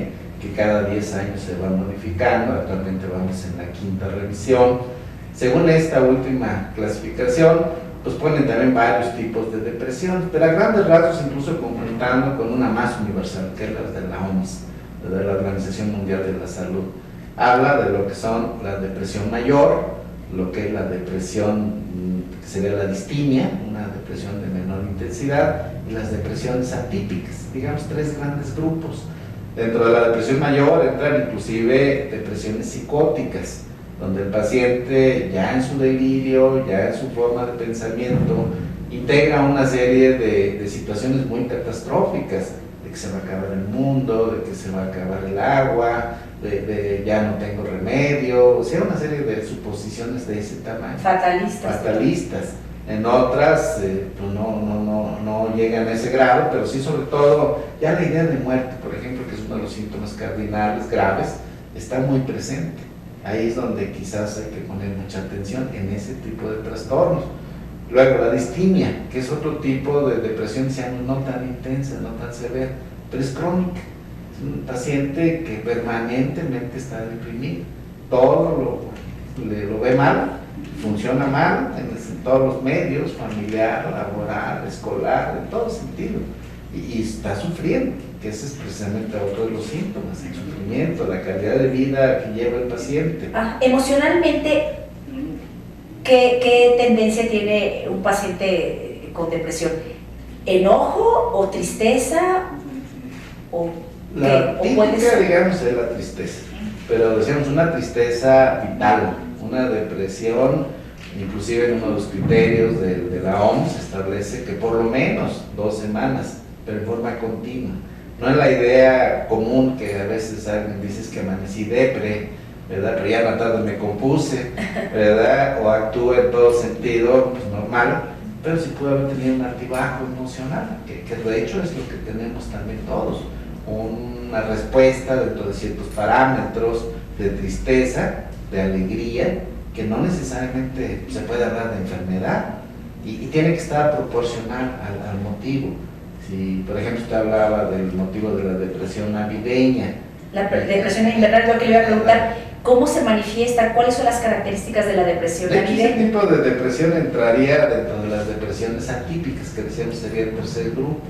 que cada 10 años se va modificando, actualmente vamos en la 5ª revisión. Según esta última clasificación, pues ponen también varios tipos de depresión, pero a grandes rasgos incluso confrontando con una más universal, que es la de la OMS, de la Organización Mundial de la Salud. Habla de lo que son la depresión mayor, lo que es la depresión, que sería la distimia, una depresión de menor intensidad, y las depresiones atípicas, digamos 3 grandes grupos. Dentro de la depresión mayor entran inclusive depresiones psicóticas, donde el paciente ya en su delirio, ya en su forma de pensamiento, integra una serie de situaciones muy catastróficas, de que se va a acabar el mundo, de que se va a acabar el agua, de ya no tengo remedio, o sea, una serie de suposiciones de ese tamaño. Fatalistas. En otras, pues no llegan a ese grado, pero sí sobre todo, ya la idea de muerte, por ejemplo, que es uno de los síntomas cardinales graves, está muy presente. Ahí es donde quizás hay que poner mucha atención en ese tipo de trastornos. Luego la distimia, que es otro tipo de depresión, digamos, no tan intensa, no tan severa, pero es crónica. Es un paciente que permanentemente está deprimido, todo lo ve mal, funciona mal en todos los medios, familiar, laboral, escolar, en todo sentido, y está sufriendo, que ese es precisamente otro de los síntomas, el sufrimiento, la calidad de vida que lleva el paciente. Emocionalmente, ¿qué tendencia tiene un paciente con depresión? ¿Enojo o tristeza? La típica, digamos, es la tristeza, pero decíamos una tristeza vital, una depresión, inclusive en uno de los criterios de la OMS establece que por lo menos 2 semanas, pero en forma continua. No es la idea común que a veces alguien dice que amanecí depre, ¿verdad? Pero ya en la tarde me compuse, ¿verdad? O actúa en todo sentido, pues normal, pero sí puede haber tenido un altibajo emocional, que de hecho es lo que tenemos también todos, una respuesta dentro de ciertos parámetros de tristeza, de alegría, que no necesariamente se puede hablar de enfermedad y tiene que estar proporcional al motivo. Si, por ejemplo, usted hablaba del motivo de la depresión navideña. La depresión invernal es lo que le iba a preguntar. ¿Cómo se manifiesta? ¿Cuáles son las características de la depresión navideña? Ese tipo de depresión entraría dentro de las depresiones atípicas, que decíamos sería el tercer grupo.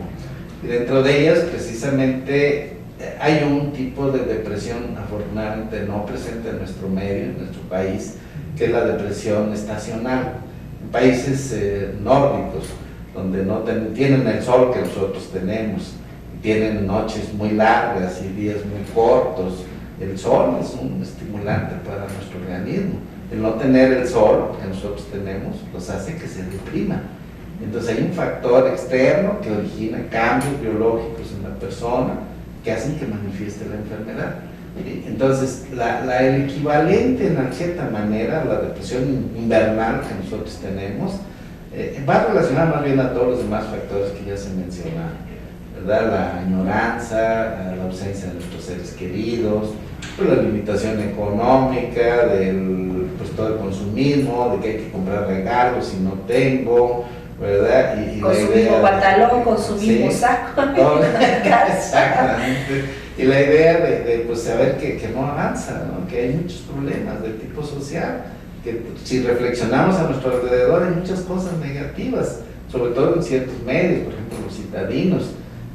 Y dentro de ellas, precisamente, hay un tipo de depresión, afortunadamente no presente en nuestro medio, en nuestro país, que es la depresión estacional. En países nórdicos, donde no tienen el sol que nosotros tenemos, tienen noches muy largas y días muy cortos, el sol es un estimulante para nuestro organismo. El no tener el sol que nosotros tenemos los hace que se deprima. Entonces hay un factor externo que origina cambios biológicos en la persona que hacen que manifieste la enfermedad. Entonces el equivalente en cierta manera a la depresión invernal que nosotros tenemos va relacionado más bien a todos los demás factores que ya se mencionaron, ¿verdad? La añoranza, la ausencia de nuestros seres queridos, pues la limitación económica, pues todo el consumismo, de que hay que comprar regalos si no tengo, ¿verdad? Y consumismo pantalón, consumismo sí, saco. Exactamente. Y la idea de pues saber que no avanza, ¿no? Que hay muchos problemas de tipo social, que si reflexionamos a nuestro alrededor hay muchas cosas negativas, sobre todo en ciertos medios, por ejemplo los citadinos,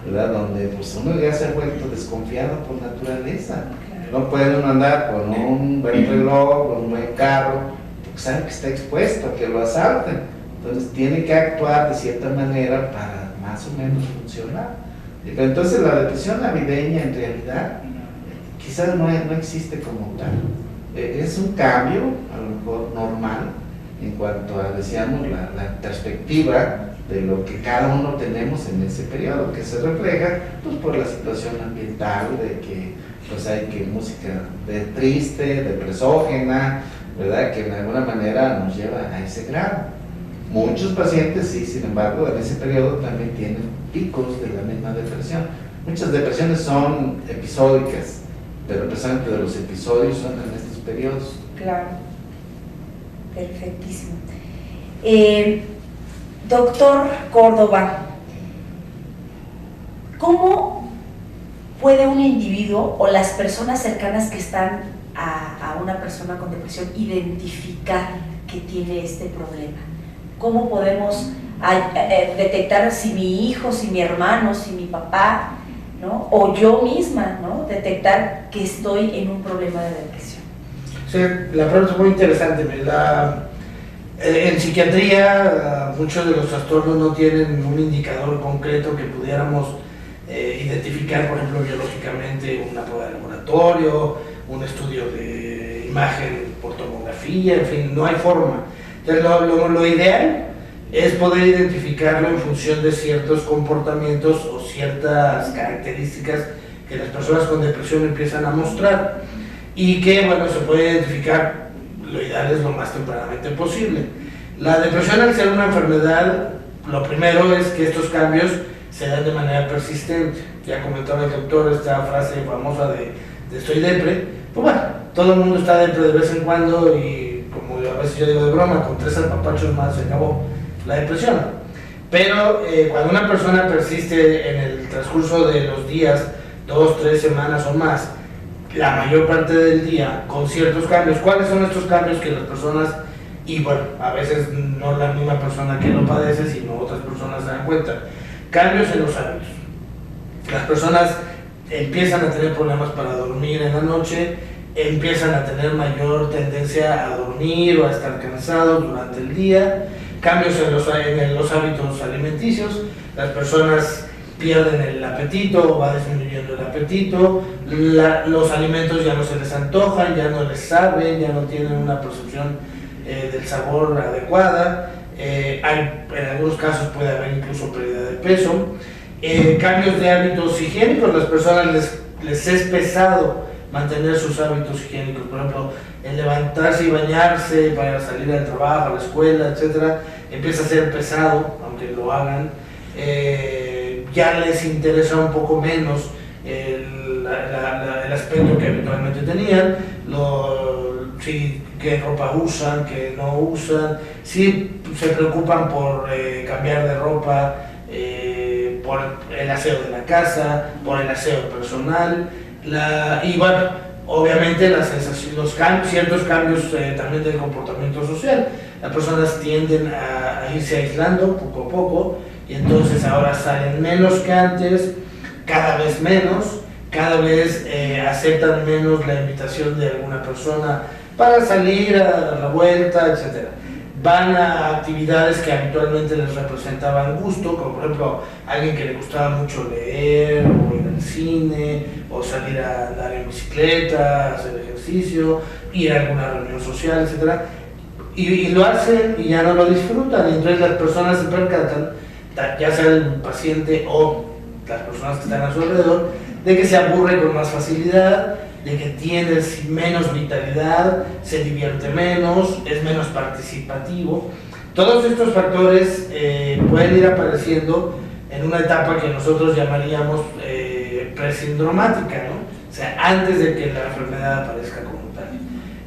¿verdad? Donde pues uno ya se ha vuelto desconfiado por naturaleza. No puede uno andar con un buen reloj, con un buen carro, porque sabe que está expuesto a que lo asalten. Entonces tiene que actuar de cierta manera para más o menos funcionar. Entonces la depresión navideña en realidad quizás no existe como tal. Es un cambio, a lo mejor normal, en cuanto a, decíamos, la perspectiva de lo que cada uno tenemos en ese periodo, que se refleja pues por la situación ambiental, de que pues hay que música de triste, depresógena, ¿verdad? Que de alguna manera nos lleva a ese grado. Muchos pacientes sí, sin embargo, en ese periodo también tienen picos de la misma depresión. Muchas depresiones son episódicas, pero precisamente de los episodios son en estos periodos. Claro, perfectísimo. Doctor Córdoba, ¿cómo puede un individuo o las personas cercanas que están a una persona con depresión identificar que tiene este problema? ¿Cómo podemos detectar si mi hijo, si mi hermano, si mi papá, ¿no? O yo misma, ¿no? Detectar que estoy en un problema de depresión? Sí, la pregunta es muy interesante. En psiquiatría muchos de los trastornos no tienen un indicador concreto que pudiéramos identificar, por ejemplo, biológicamente, una prueba de laboratorio, un estudio de imagen por tomografía, en fin, no hay forma. Entonces, lo ideal es poder identificarlo en función de ciertos comportamientos o ciertas características que las personas con depresión empiezan a mostrar y que, bueno, se puede identificar, lo ideal es lo más tempranamente posible. La depresión, al ser una enfermedad, lo primero es que estos cambios se dan de manera persistente. Ya comentaba el doctor esta frase famosa de estoy depre. Pues bueno, todo el mundo está depre de vez en cuando y, como a veces yo digo de broma, con 3 apapachos más se acabó la depresión. Pero cuando una persona persiste en el transcurso de los días, 2, 3 semanas o más, la mayor parte del día, con ciertos cambios. ¿Cuáles son estos cambios que las personas, y bueno, a veces no la misma persona que lo padece, sino otras personas se dan cuenta? Cambios en los hábitos. Las personas empiezan a tener problemas para dormir en la noche, empiezan a tener mayor tendencia a dormir o a estar cansados durante el día. Cambios en los hábitos alimenticios. Las personas pierden el apetito, va disminuyendo el apetito, los alimentos ya no se les antojan, ya no les saben, ya no tienen una percepción del sabor adecuada, en algunos casos puede haber incluso pérdida de peso, cambios de hábitos higiénicos. Las personas les es pesado mantener sus hábitos higiénicos, por ejemplo, el levantarse y bañarse para salir al trabajo, a la escuela, etcétera, empieza a ser pesado, aunque lo hagan. Ya les interesa un poco menos el aspecto que habitualmente tenían, qué ropa usan, qué no usan, si se preocupan por cambiar de ropa, por el aseo de la casa, por el aseo personal, y bueno, obviamente ciertos cambios también del comportamiento social. Las personas tienden a irse aislando poco a poco, y entonces ahora salen menos que antes, cada vez menos, cada vez aceptan menos la invitación de alguna persona para salir a la vuelta, etc. Van a actividades que habitualmente les representaban gusto, como por ejemplo alguien que le gustaba mucho leer, o ir al cine, o salir a andar en bicicleta, hacer ejercicio, ir a alguna reunión social, etc. Y lo hacen y ya no lo disfrutan, y entonces las personas se percatan, ya sea el paciente o las personas que están a su alrededor, de que se aburre con más facilidad, de que tiene menos vitalidad, se divierte menos, es menos participativo. Todos estos factores pueden ir apareciendo en una etapa que nosotros llamaríamos presindromática, ¿no? O sea, antes de que la enfermedad aparezca como tal.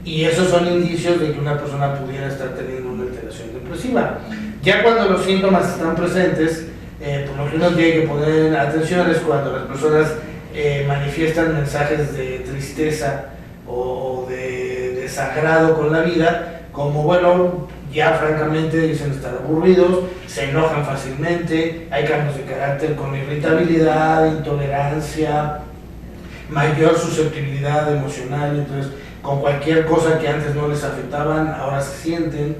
Y esos son indicios de que una persona pudiera estar teniendo una alteración depresiva. Ya cuando los síntomas están presentes, por lo que uno tiene que poner atención es cuando las personas manifiestan mensajes de tristeza o de desagrado con la vida, como bueno, ya francamente dicen estar aburridos, se enojan fácilmente, hay cambios de carácter con irritabilidad, intolerancia, mayor susceptibilidad emocional. Entonces, con cualquier cosa que antes no les afectaban, ahora se sienten,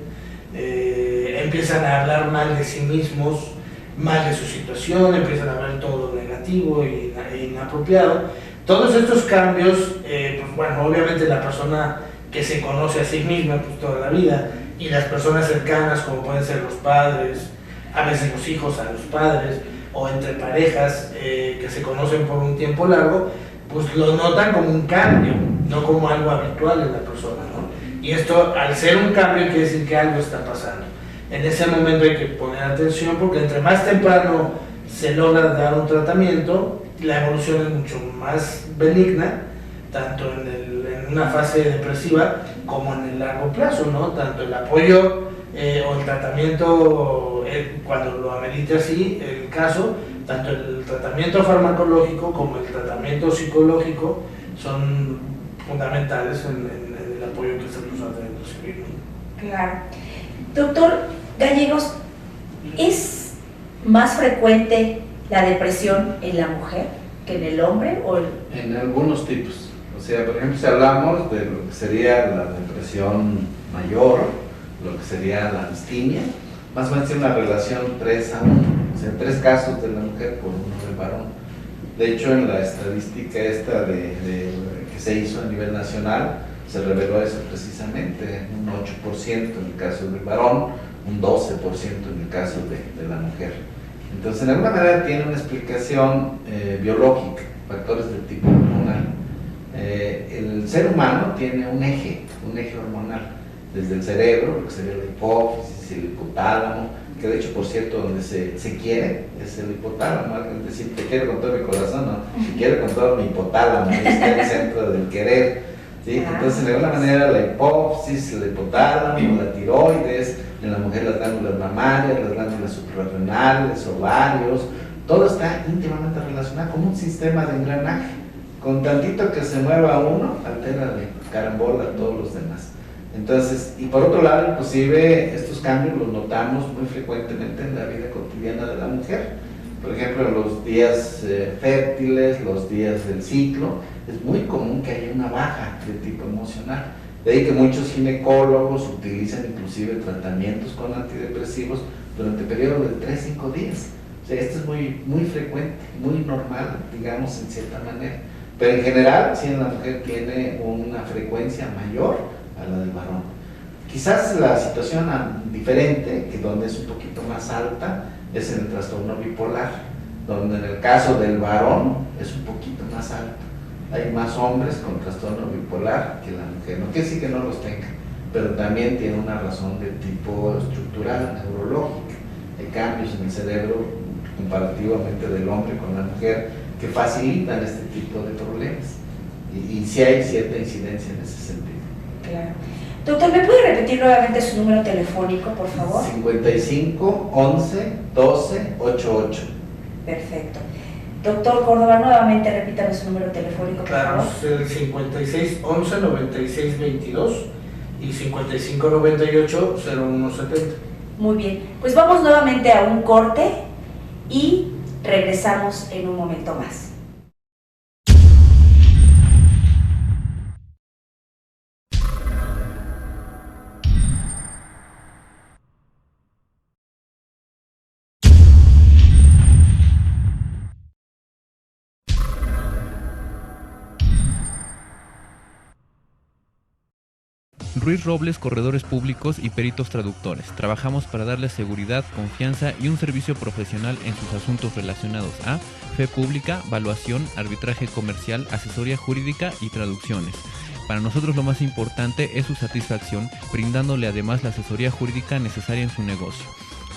empiezan a hablar mal de sí mismos, mal de su situación, empiezan a ver todo negativo e inapropiado. Todos estos cambios, pues bueno, obviamente la persona que se conoce a sí misma pues toda la vida, y las personas cercanas, como pueden ser los padres, a veces los hijos a los padres, o entre parejas que se conocen por un tiempo largo, pues lo notan como un cambio, no como algo habitual en la persona, ¿no? Y esto, al ser un cambio, quiere decir que algo está pasando. En ese momento hay que poner atención, porque entre más temprano se logra dar un tratamiento, la evolución es mucho más benigna, tanto en una fase depresiva como en el largo plazo, ¿no? Tanto el apoyo o el tratamiento, cuando lo amerite así el caso, tanto el tratamiento farmacológico como el tratamiento psicológico son fundamentales en el apoyo que esta persona debe recibir. Claro. Doctor Gallegos, ¿es más frecuente la depresión en la mujer que en el hombre? En algunos tipos. O sea, por ejemplo, si hablamos de lo que sería la depresión mayor, lo que sería la distimia, más o menos tiene una relación 3 a 1, o sea, 3 casos de la mujer por 1 del varón. De hecho, en la estadística esta que se hizo a nivel nacional, se reveló eso precisamente, un 8% en el caso del varón, un 12% en el caso de la mujer. Entonces, de alguna manera tiene una explicación biológica, factores del tipo hormonal. El ser humano tiene un eje hormonal, desde el cerebro, lo que sería la hipófisis, el hipotálamo, que de hecho, por cierto, donde se quiere es el hipotálamo. Alguien decir, te quiero con todo mi corazón, no, te quiero con todo mi hipotálamo, ahí está el centro del querer, ¿sí? Entonces, de alguna manera, la hipófisis, el hipotálamo, la tiroides, en la mujer las glándulas mamarias, las glándulas suprarrenales, ovarios, todo está íntimamente relacionado como un sistema de engranaje. Con tantito que se mueva uno, altera de carambola a todos los demás. Entonces, y por otro lado, inclusive estos cambios los notamos muy frecuentemente en la vida cotidiana de la mujer. Por ejemplo, en los días fértiles, los días del ciclo, es muy común que haya una baja de tipo emocional. De ahí que muchos ginecólogos utilizan inclusive tratamientos con antidepresivos durante periodos de 3-5 días. O sea, esto es muy frecuente, muy normal, digamos, en cierta manera. Pero en general, sí, en la mujer tiene una frecuencia mayor a la del varón. Quizás la situación diferente, que donde es un poquito más alta, es en el trastorno bipolar, donde en el caso del varón es un poquito más alto. Hay más hombres con trastorno bipolar que la mujer. No quiere decir que no los tenga, pero también tiene una razón de tipo estructural, neurológica. Hay cambios en el cerebro comparativamente del hombre con la mujer que facilitan este tipo de problemas. Y sí hay cierta incidencia en ese sentido. Claro. Doctor, ¿me puede repetir nuevamente su número telefónico, por favor? 55 11 12 88. Perfecto. Doctor Córdoba, nuevamente repítame su número telefónico, por Claro, favor. es el 56 11 96 22 y 55 98 01 70. Muy bien, pues vamos nuevamente a un corte y regresamos en un momento más. Ruiz Robles, corredores públicos y peritos traductores. Trabajamos para darles seguridad, confianza y un servicio profesional en sus asuntos relacionados a fe pública, valuación, arbitraje comercial, asesoría jurídica y traducciones. Para nosotros lo más importante es su satisfacción, brindándole además la asesoría jurídica necesaria en su negocio,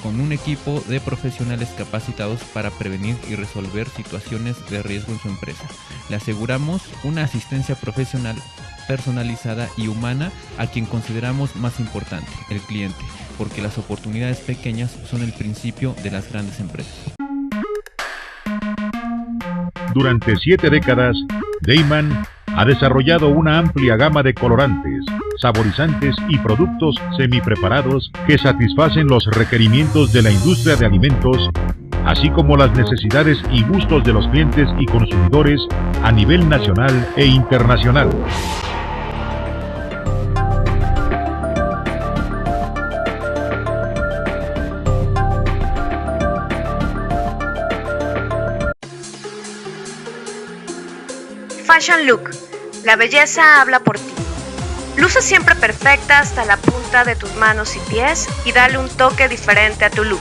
con un equipo de profesionales capacitados para prevenir y resolver situaciones de riesgo en su empresa. Le aseguramos una asistencia profesional personalizada y humana a quien consideramos más importante, el cliente, porque las oportunidades pequeñas son el principio de las grandes empresas. Durante 7 décadas, Deiman ha desarrollado una amplia gama de colorantes, saborizantes y productos semipreparados que satisfacen los requerimientos de la industria de alimentos, así como las necesidades y gustos de los clientes y consumidores a nivel nacional e internacional. Fashion Look. La belleza habla por ti. Luce siempre perfecta hasta la punta de tus manos y pies y dale un toque diferente a tu look.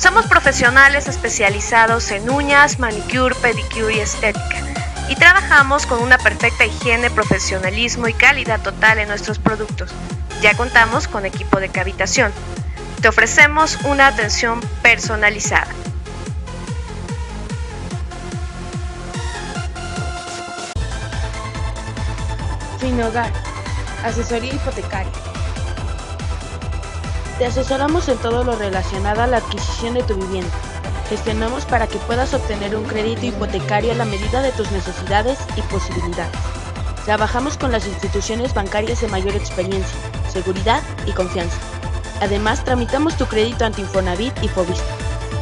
Somos profesionales especializados en uñas, manicure, pedicure y estética. Y trabajamos con una perfecta higiene, profesionalismo y calidad total en nuestros productos. Ya contamos con equipo de cavitación. Te ofrecemos una atención personalizada. Finhogar, asesoría hipotecaria. Te asesoramos en todo lo relacionado a la adquisición de tu vivienda. Gestionamos para que puedas obtener un crédito hipotecario a la medida de tus necesidades y posibilidades. Trabajamos con las instituciones bancarias de mayor experiencia, seguridad y confianza. Además, tramitamos tu crédito ante Infonavit y Fovista.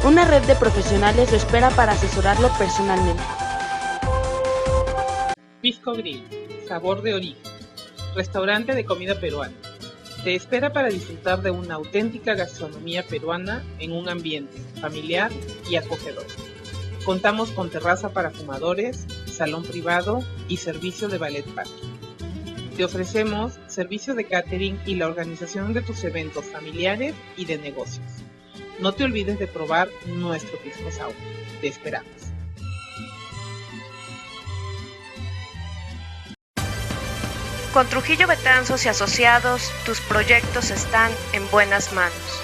Una red de profesionales lo espera para asesorarlo personalmente. Pisco Grill, sabor de origen. Restaurante de comida peruana. Te espera para disfrutar de una auténtica gastronomía peruana en un ambiente familiar y acogedor. Contamos con terraza para fumadores, salón privado y servicio de ballet parking. Te ofrecemos servicio de catering y la organización de tus eventos familiares y de negocios. No te olvides de probar nuestro pisco sour. Te esperamos. Con Trujillo Betanzos y Asociados, tus proyectos están en buenas manos.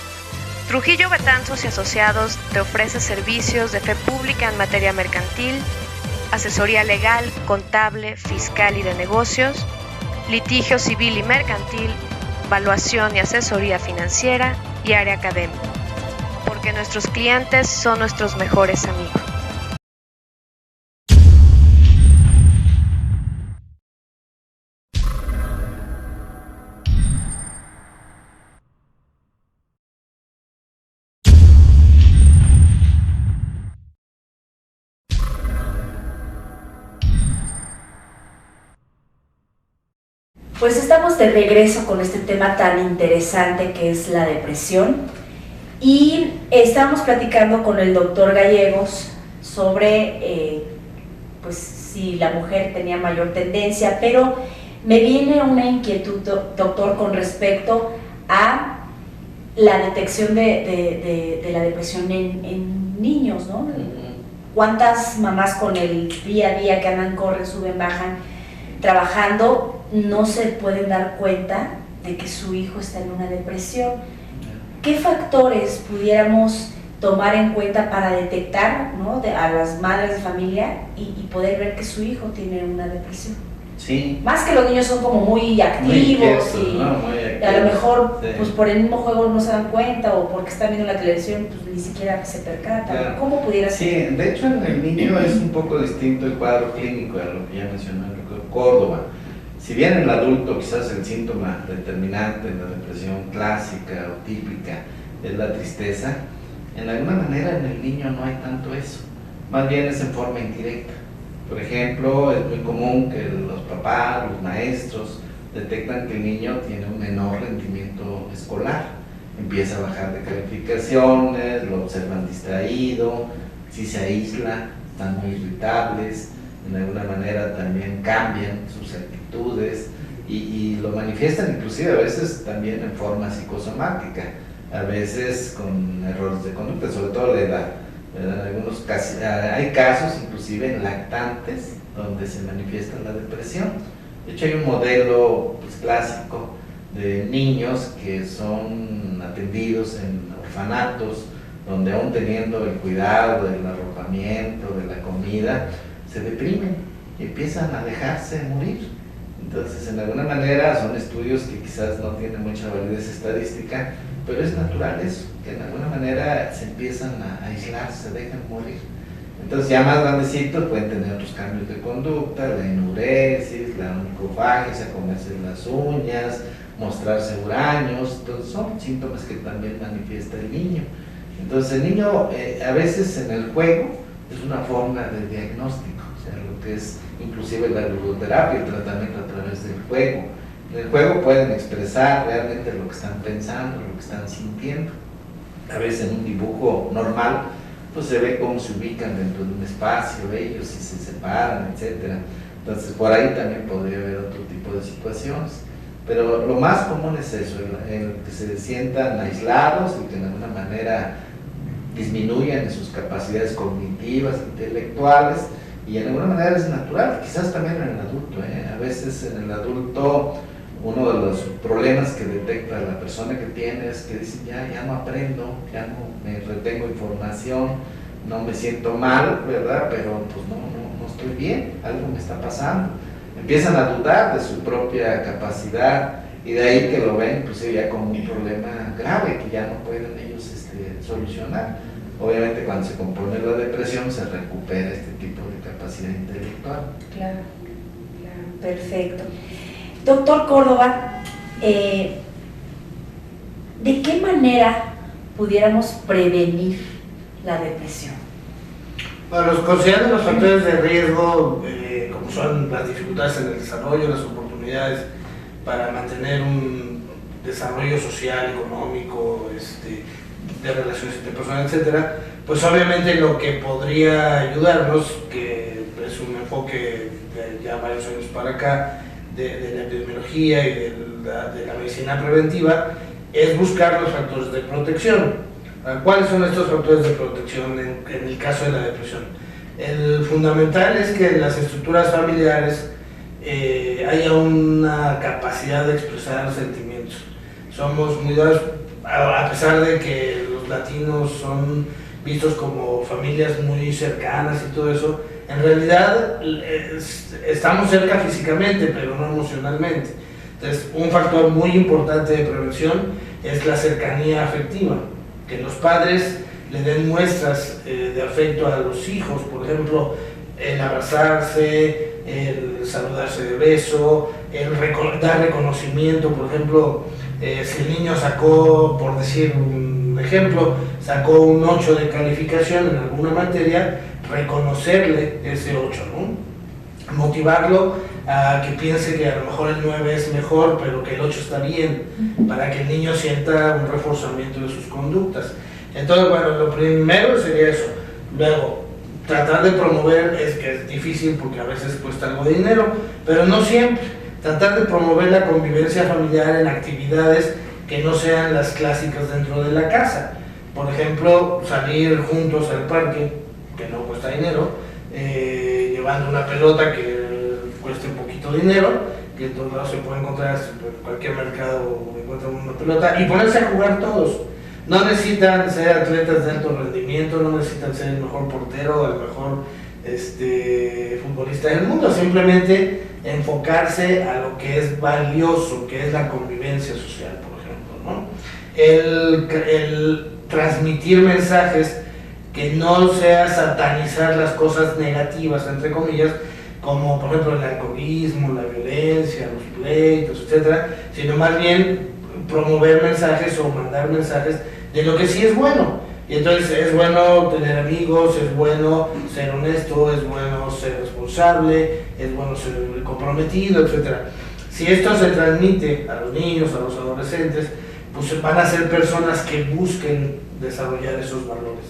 Trujillo Betanzos y Asociados te ofrece servicios de fe pública en materia mercantil, asesoría legal, contable, fiscal y de negocios, litigio civil y mercantil, evaluación y asesoría financiera y área académica. Porque nuestros clientes son nuestros mejores amigos. Pues estamos de regreso con este tema tan interesante que es la depresión y estamos platicando con el doctor Gallegos sobre pues si la mujer tenía mayor tendencia, pero me viene una inquietud, doctor, con respecto a la detección de la depresión en niños, ¿no? ¿Cuántas mamás con el día a día que andan, corren, suben, bajan, trabajando, no se pueden dar cuenta de que su hijo está en una depresión? ¿Qué factores pudiéramos tomar en cuenta para detectar, ¿no?, a las madres de familia y poder ver que su hijo tiene una depresión? Sí. Más que los niños son como muy activos, muy inquietos, y, ¿no? Muy activos, a lo mejor sí, pues por el mismo juego no se dan cuenta o porque están viendo la televisión pues ni siquiera se percatan. Claro. ¿Cómo pudiera ser? Sí, de hecho en el niño es un poco distinto el cuadro clínico a lo que ya mencionó el doctor Córdoba. Si bien en el adulto quizás el síntoma determinante en la depresión clásica o típica es la tristeza, en alguna manera en el niño no hay tanto eso, más bien es en forma indirecta. Por ejemplo, es muy común que los papás, los maestros detectan que el niño tiene un menor rendimiento escolar, empieza a bajar de calificaciones, lo observan distraído, si se aísla, están muy irritables, de alguna manera también cambian sus actitudes y lo manifiestan inclusive a veces también en forma psicosomática, a veces con errores de conducta, sobre todo la edad. En algunos casos, hay casos inclusive en lactantes donde se manifiesta la depresión. De hecho hay un modelo pues, clásico de niños que son atendidos en orfanatos donde aún teniendo el cuidado del arropamiento, de la comida, se deprimen y empiezan a dejarse morir. Entonces, en alguna manera son estudios que quizás no tienen mucha validez estadística, pero es natural eso, que en alguna manera se empiezan a aislar, se dejan morir. Entonces, ya más grandecitos pueden tener otros cambios de conducta, la enuresis, la onicofagia, comerse las uñas, mostrarse huraños. Entonces, son síntomas que también manifiesta el niño. Entonces, el niño a veces en el juego es una forma de diagnóstico, o sea, lo que es inclusive la ludoterapia, el tratamiento a través del juego. En el juego pueden expresar realmente lo que están pensando, lo que están sintiendo. A veces en un dibujo normal, pues se ve cómo se ubican dentro de un espacio ellos, si se separan, etc. Entonces por ahí también podría haber otro tipo de situaciones. Pero lo más común es eso, el que se sientan aislados y que de alguna manera disminuyen sus capacidades cognitivas, intelectuales, y en alguna manera es natural, quizás también en el adulto. A veces en el adulto uno de los problemas que detecta la persona que tiene es que dice, ya no aprendo, ya no me retengo información, no me siento mal, ¿verdad? Pero pues no estoy bien, algo me está pasando. Empiezan a dudar de su propia capacidad, y de ahí que lo ven pues ya como un problema grave que ya no pueden ellos solucionar. Obviamente cuando se compone la depresión se recupera este tipo de capacidad intelectual. Claro, perfecto. Doctor Córdoba, ¿de qué manera pudiéramos prevenir la depresión? Bueno, considerando los factores de riesgo, como son las dificultades en el desarrollo, las oportunidades para mantener un desarrollo social, económico, de relaciones interpersonales, etcétera, pues obviamente lo que podría ayudarnos, que es un enfoque de ya varios años para acá, de la epidemiología y de la medicina preventiva, es buscar los factores de protección. ¿Cuáles son estos factores de protección en el caso de la depresión? El fundamental es que en las estructuras familiares haya una capacidad de expresar sentimientos. Somos muy dados, a pesar de que los latinos son vistos como familias muy cercanas y todo eso, en realidad estamos cerca físicamente, pero no emocionalmente. Entonces, un factor muy importante de prevención es la cercanía afectiva, que los padres le den muestras de afecto a los hijos, por ejemplo, el abrazarse, el saludarse de beso, el dar reconocimiento. Por ejemplo, si el niño sacó, por decir un ejemplo, sacó un 8 de calificación en alguna materia, reconocerle ese 8, ¿no? Motivarlo a que piense que a lo mejor el 9 es mejor, pero que el 8 está bien, para que el niño sienta un reforzamiento de sus conductas. Entonces, bueno, lo primero sería eso. Luego, tratar de promover, que es difícil porque a veces cuesta algo de dinero, pero no siempre. Tratar de promover la convivencia familiar en actividades que no sean las clásicas dentro de la casa. Por ejemplo, salir juntos al parque, que no cuesta dinero, llevando una pelota que cueste un poquito de dinero, que en todos lados se puede encontrar, en cualquier mercado encuentran una pelota, y ponerse a jugar todos. No necesitan ser atletas de alto rendimiento, no necesitan ser el mejor portero, el mejor futbolista del mundo, simplemente enfocarse a lo que es valioso, que es la convivencia social, por ejemplo, ¿no? El transmitir mensajes que no sea satanizar las cosas negativas, entre comillas, como por ejemplo el alcoholismo, la violencia, los pleitos, etcétera, sino más bien promover mensajes o mandar mensajes de lo que sí es bueno. Y entonces es bueno tener amigos, es bueno ser honesto, es bueno ser responsable, es bueno ser comprometido, etcétera. Si esto se transmite a los niños, a los adolescentes, pues van a ser personas que busquen desarrollar esos valores.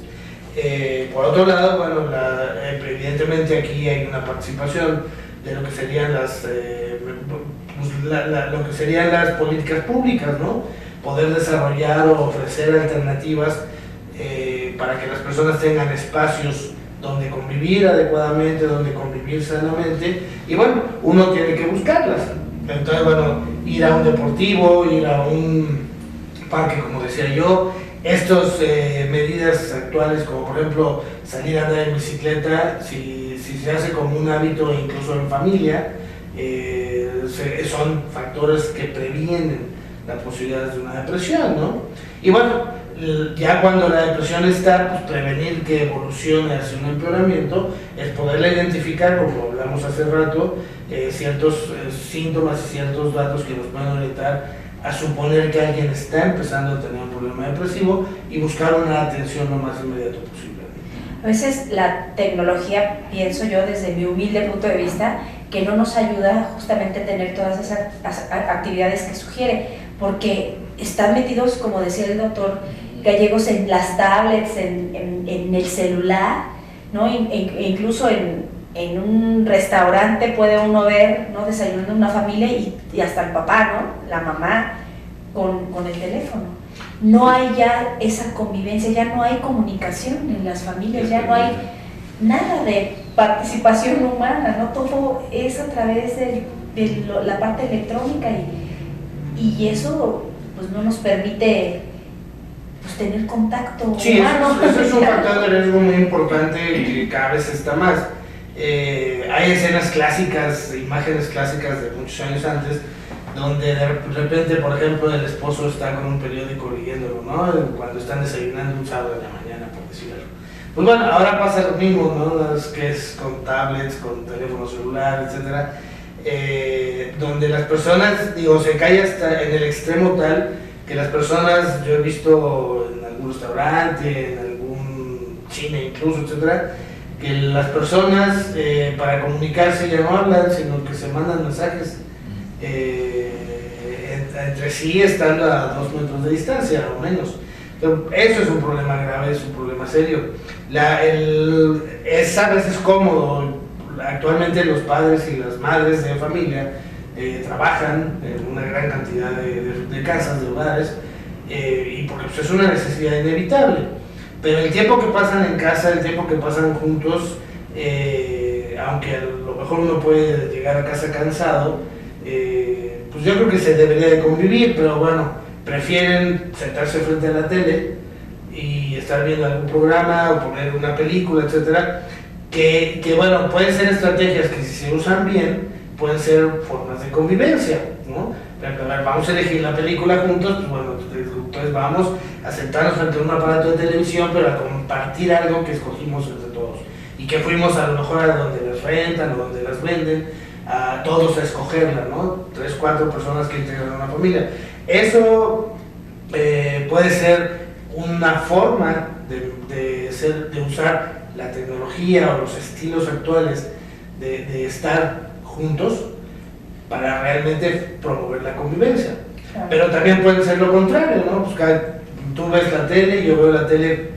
Por otro lado, bueno, evidentemente aquí hay una participación de lo que serían las políticas públicas, ¿no? Poder desarrollar o ofrecer alternativas para que las personas tengan espacios donde convivir adecuadamente, donde convivir sanamente, y bueno, uno tiene que buscarlas. Entonces, bueno, ir a un deportivo, ir a un parque, como decía yo, estas medidas actuales, como por ejemplo salir a andar en bicicleta, si se hace como un hábito incluso en familia, son factores que previenen las posibilidades de una depresión, ¿no? Y bueno, ya cuando la depresión está, pues prevenir que evolucione hacia un empeoramiento es poderla identificar, como hablamos hace rato, ciertos síntomas y ciertos datos que nos pueden orientar a suponer que alguien está empezando a tener un problema depresivo y buscar una atención lo más inmediato posible. A veces la tecnología, pienso yo desde mi humilde punto de vista, que no nos ayuda justamente a tener todas esas actividades que sugiere, porque están metidos, como decía el doctor Gallegos, en las tablets, en el celular, ¿no? Incluso en un restaurante puede uno ver, ¿no?, desayunando una familia y hasta el papá, ¿no?, la mamá con el teléfono. no hay ya esa convivencia, ya no hay comunicación en las familias, ya no hay nada de participación humana, ¿no? Todo es a través de la parte electrónica y eso pues no nos permite pues tener contacto humano. Eso es un factor de riesgo muy importante y que cada vez está más. Hay escenas clásicas, imágenes clásicas de muchos años antes, donde de repente, por ejemplo, el esposo está con un periódico leyéndolo, ¿no? Cuando están desayunando un sábado de la mañana, por decir algo. Pues bueno, ahora pasa lo mismo, ¿no? Que es con tablets, con teléfono celular, etcétera, donde las personas, se cae hasta en el extremo tal que las personas, yo he visto en algún restaurante, en algún cine incluso, etcétera, que las personas para comunicarse ya no hablan, sino que se mandan mensajes entre sí, estando a 2 metros de distancia o menos. Entonces, eso es un problema grave, es un problema serio. Es a veces cómodo. Actualmente los padres y las madres de familia trabajan en una gran cantidad de casas, de hogares, y porque pues, es una necesidad inevitable. Pero el tiempo que pasan en casa, el tiempo que pasan juntos, aunque a lo mejor uno puede llegar a casa cansado, pues yo creo que se debería de convivir, pero bueno, prefieren sentarse frente a la tele y estar viendo algún programa o poner una película, etcétera, que bueno, pueden ser estrategias que si se usan bien, pueden ser formas de convivencia, ¿no? Pero, a ver, vamos a elegir la película juntos, pues bueno, entonces vamos a sentarnos frente a un aparato de televisión, pero a compartir algo que escogimos entre todos y que fuimos a lo mejor a donde las rentan o donde las venden, a todos a escogerla, ¿no? 3, 4 personas que integran una familia. Eso puede ser una forma de usar la tecnología o los estilos actuales de estar juntos para realmente promover la convivencia. Claro. Pero también puede ser lo contrario, ¿no? Pues tú ves la tele, yo veo la tele,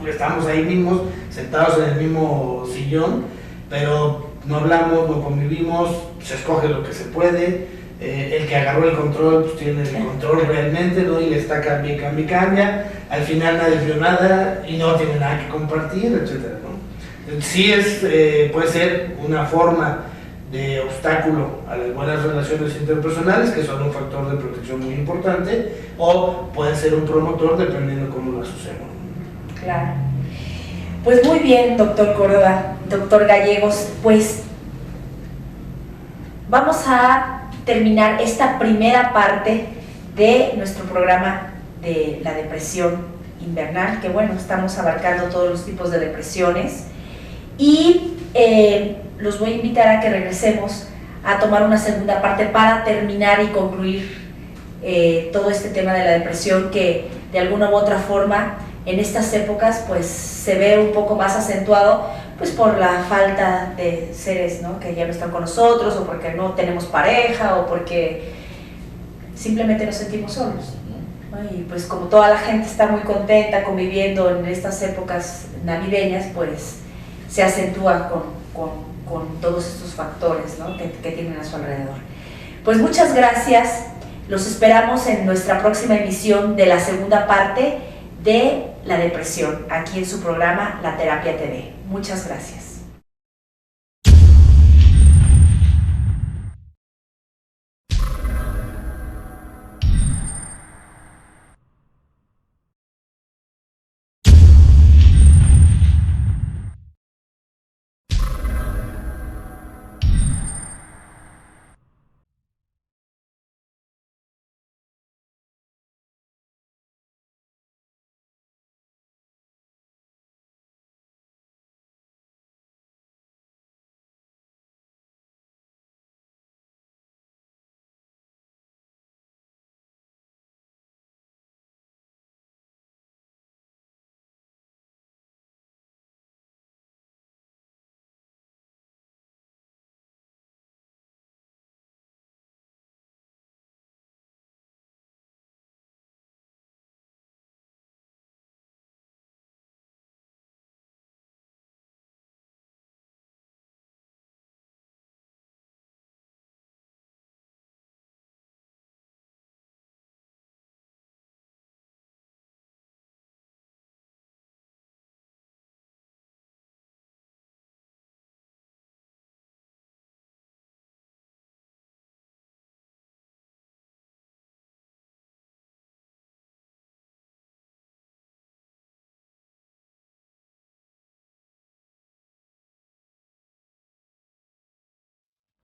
estamos ahí mismos, sentados en el mismo sillón, pero no hablamos, no convivimos, se escoge lo que se puede, el que agarró el control pues tiene el control realmente, ¿no? Y le está cambia, al final nadie vio nada y no tiene nada que compartir, etcétera, ¿no? Sí puede ser una forma de obstáculo a las buenas relaciones interpersonales, que son un factor de protección muy importante, o puede ser un promotor dependiendo cómo lo asociemos. Claro. Pues muy bien, doctor Córdoba, doctor Gallegos, pues vamos a terminar esta primera parte de nuestro programa de la depresión invernal, que bueno, estamos abarcando todos los tipos de depresiones y los voy a invitar a que regresemos a tomar una segunda parte para terminar y concluir todo este tema de la depresión que de alguna u otra forma en estas épocas pues se ve un poco más acentuado pues por la falta de seres, ¿no? Que ya no están con nosotros o porque no tenemos pareja o porque simplemente nos sentimos solos, ¿no? Y pues como toda la gente está muy contenta conviviendo en estas épocas navideñas, pues se acentúa con todos estos factores, ¿no? que tienen a su alrededor. Pues muchas gracias, los esperamos en nuestra próxima emisión de la segunda parte de la depresión, aquí en su programa La Terapia TV. Muchas gracias.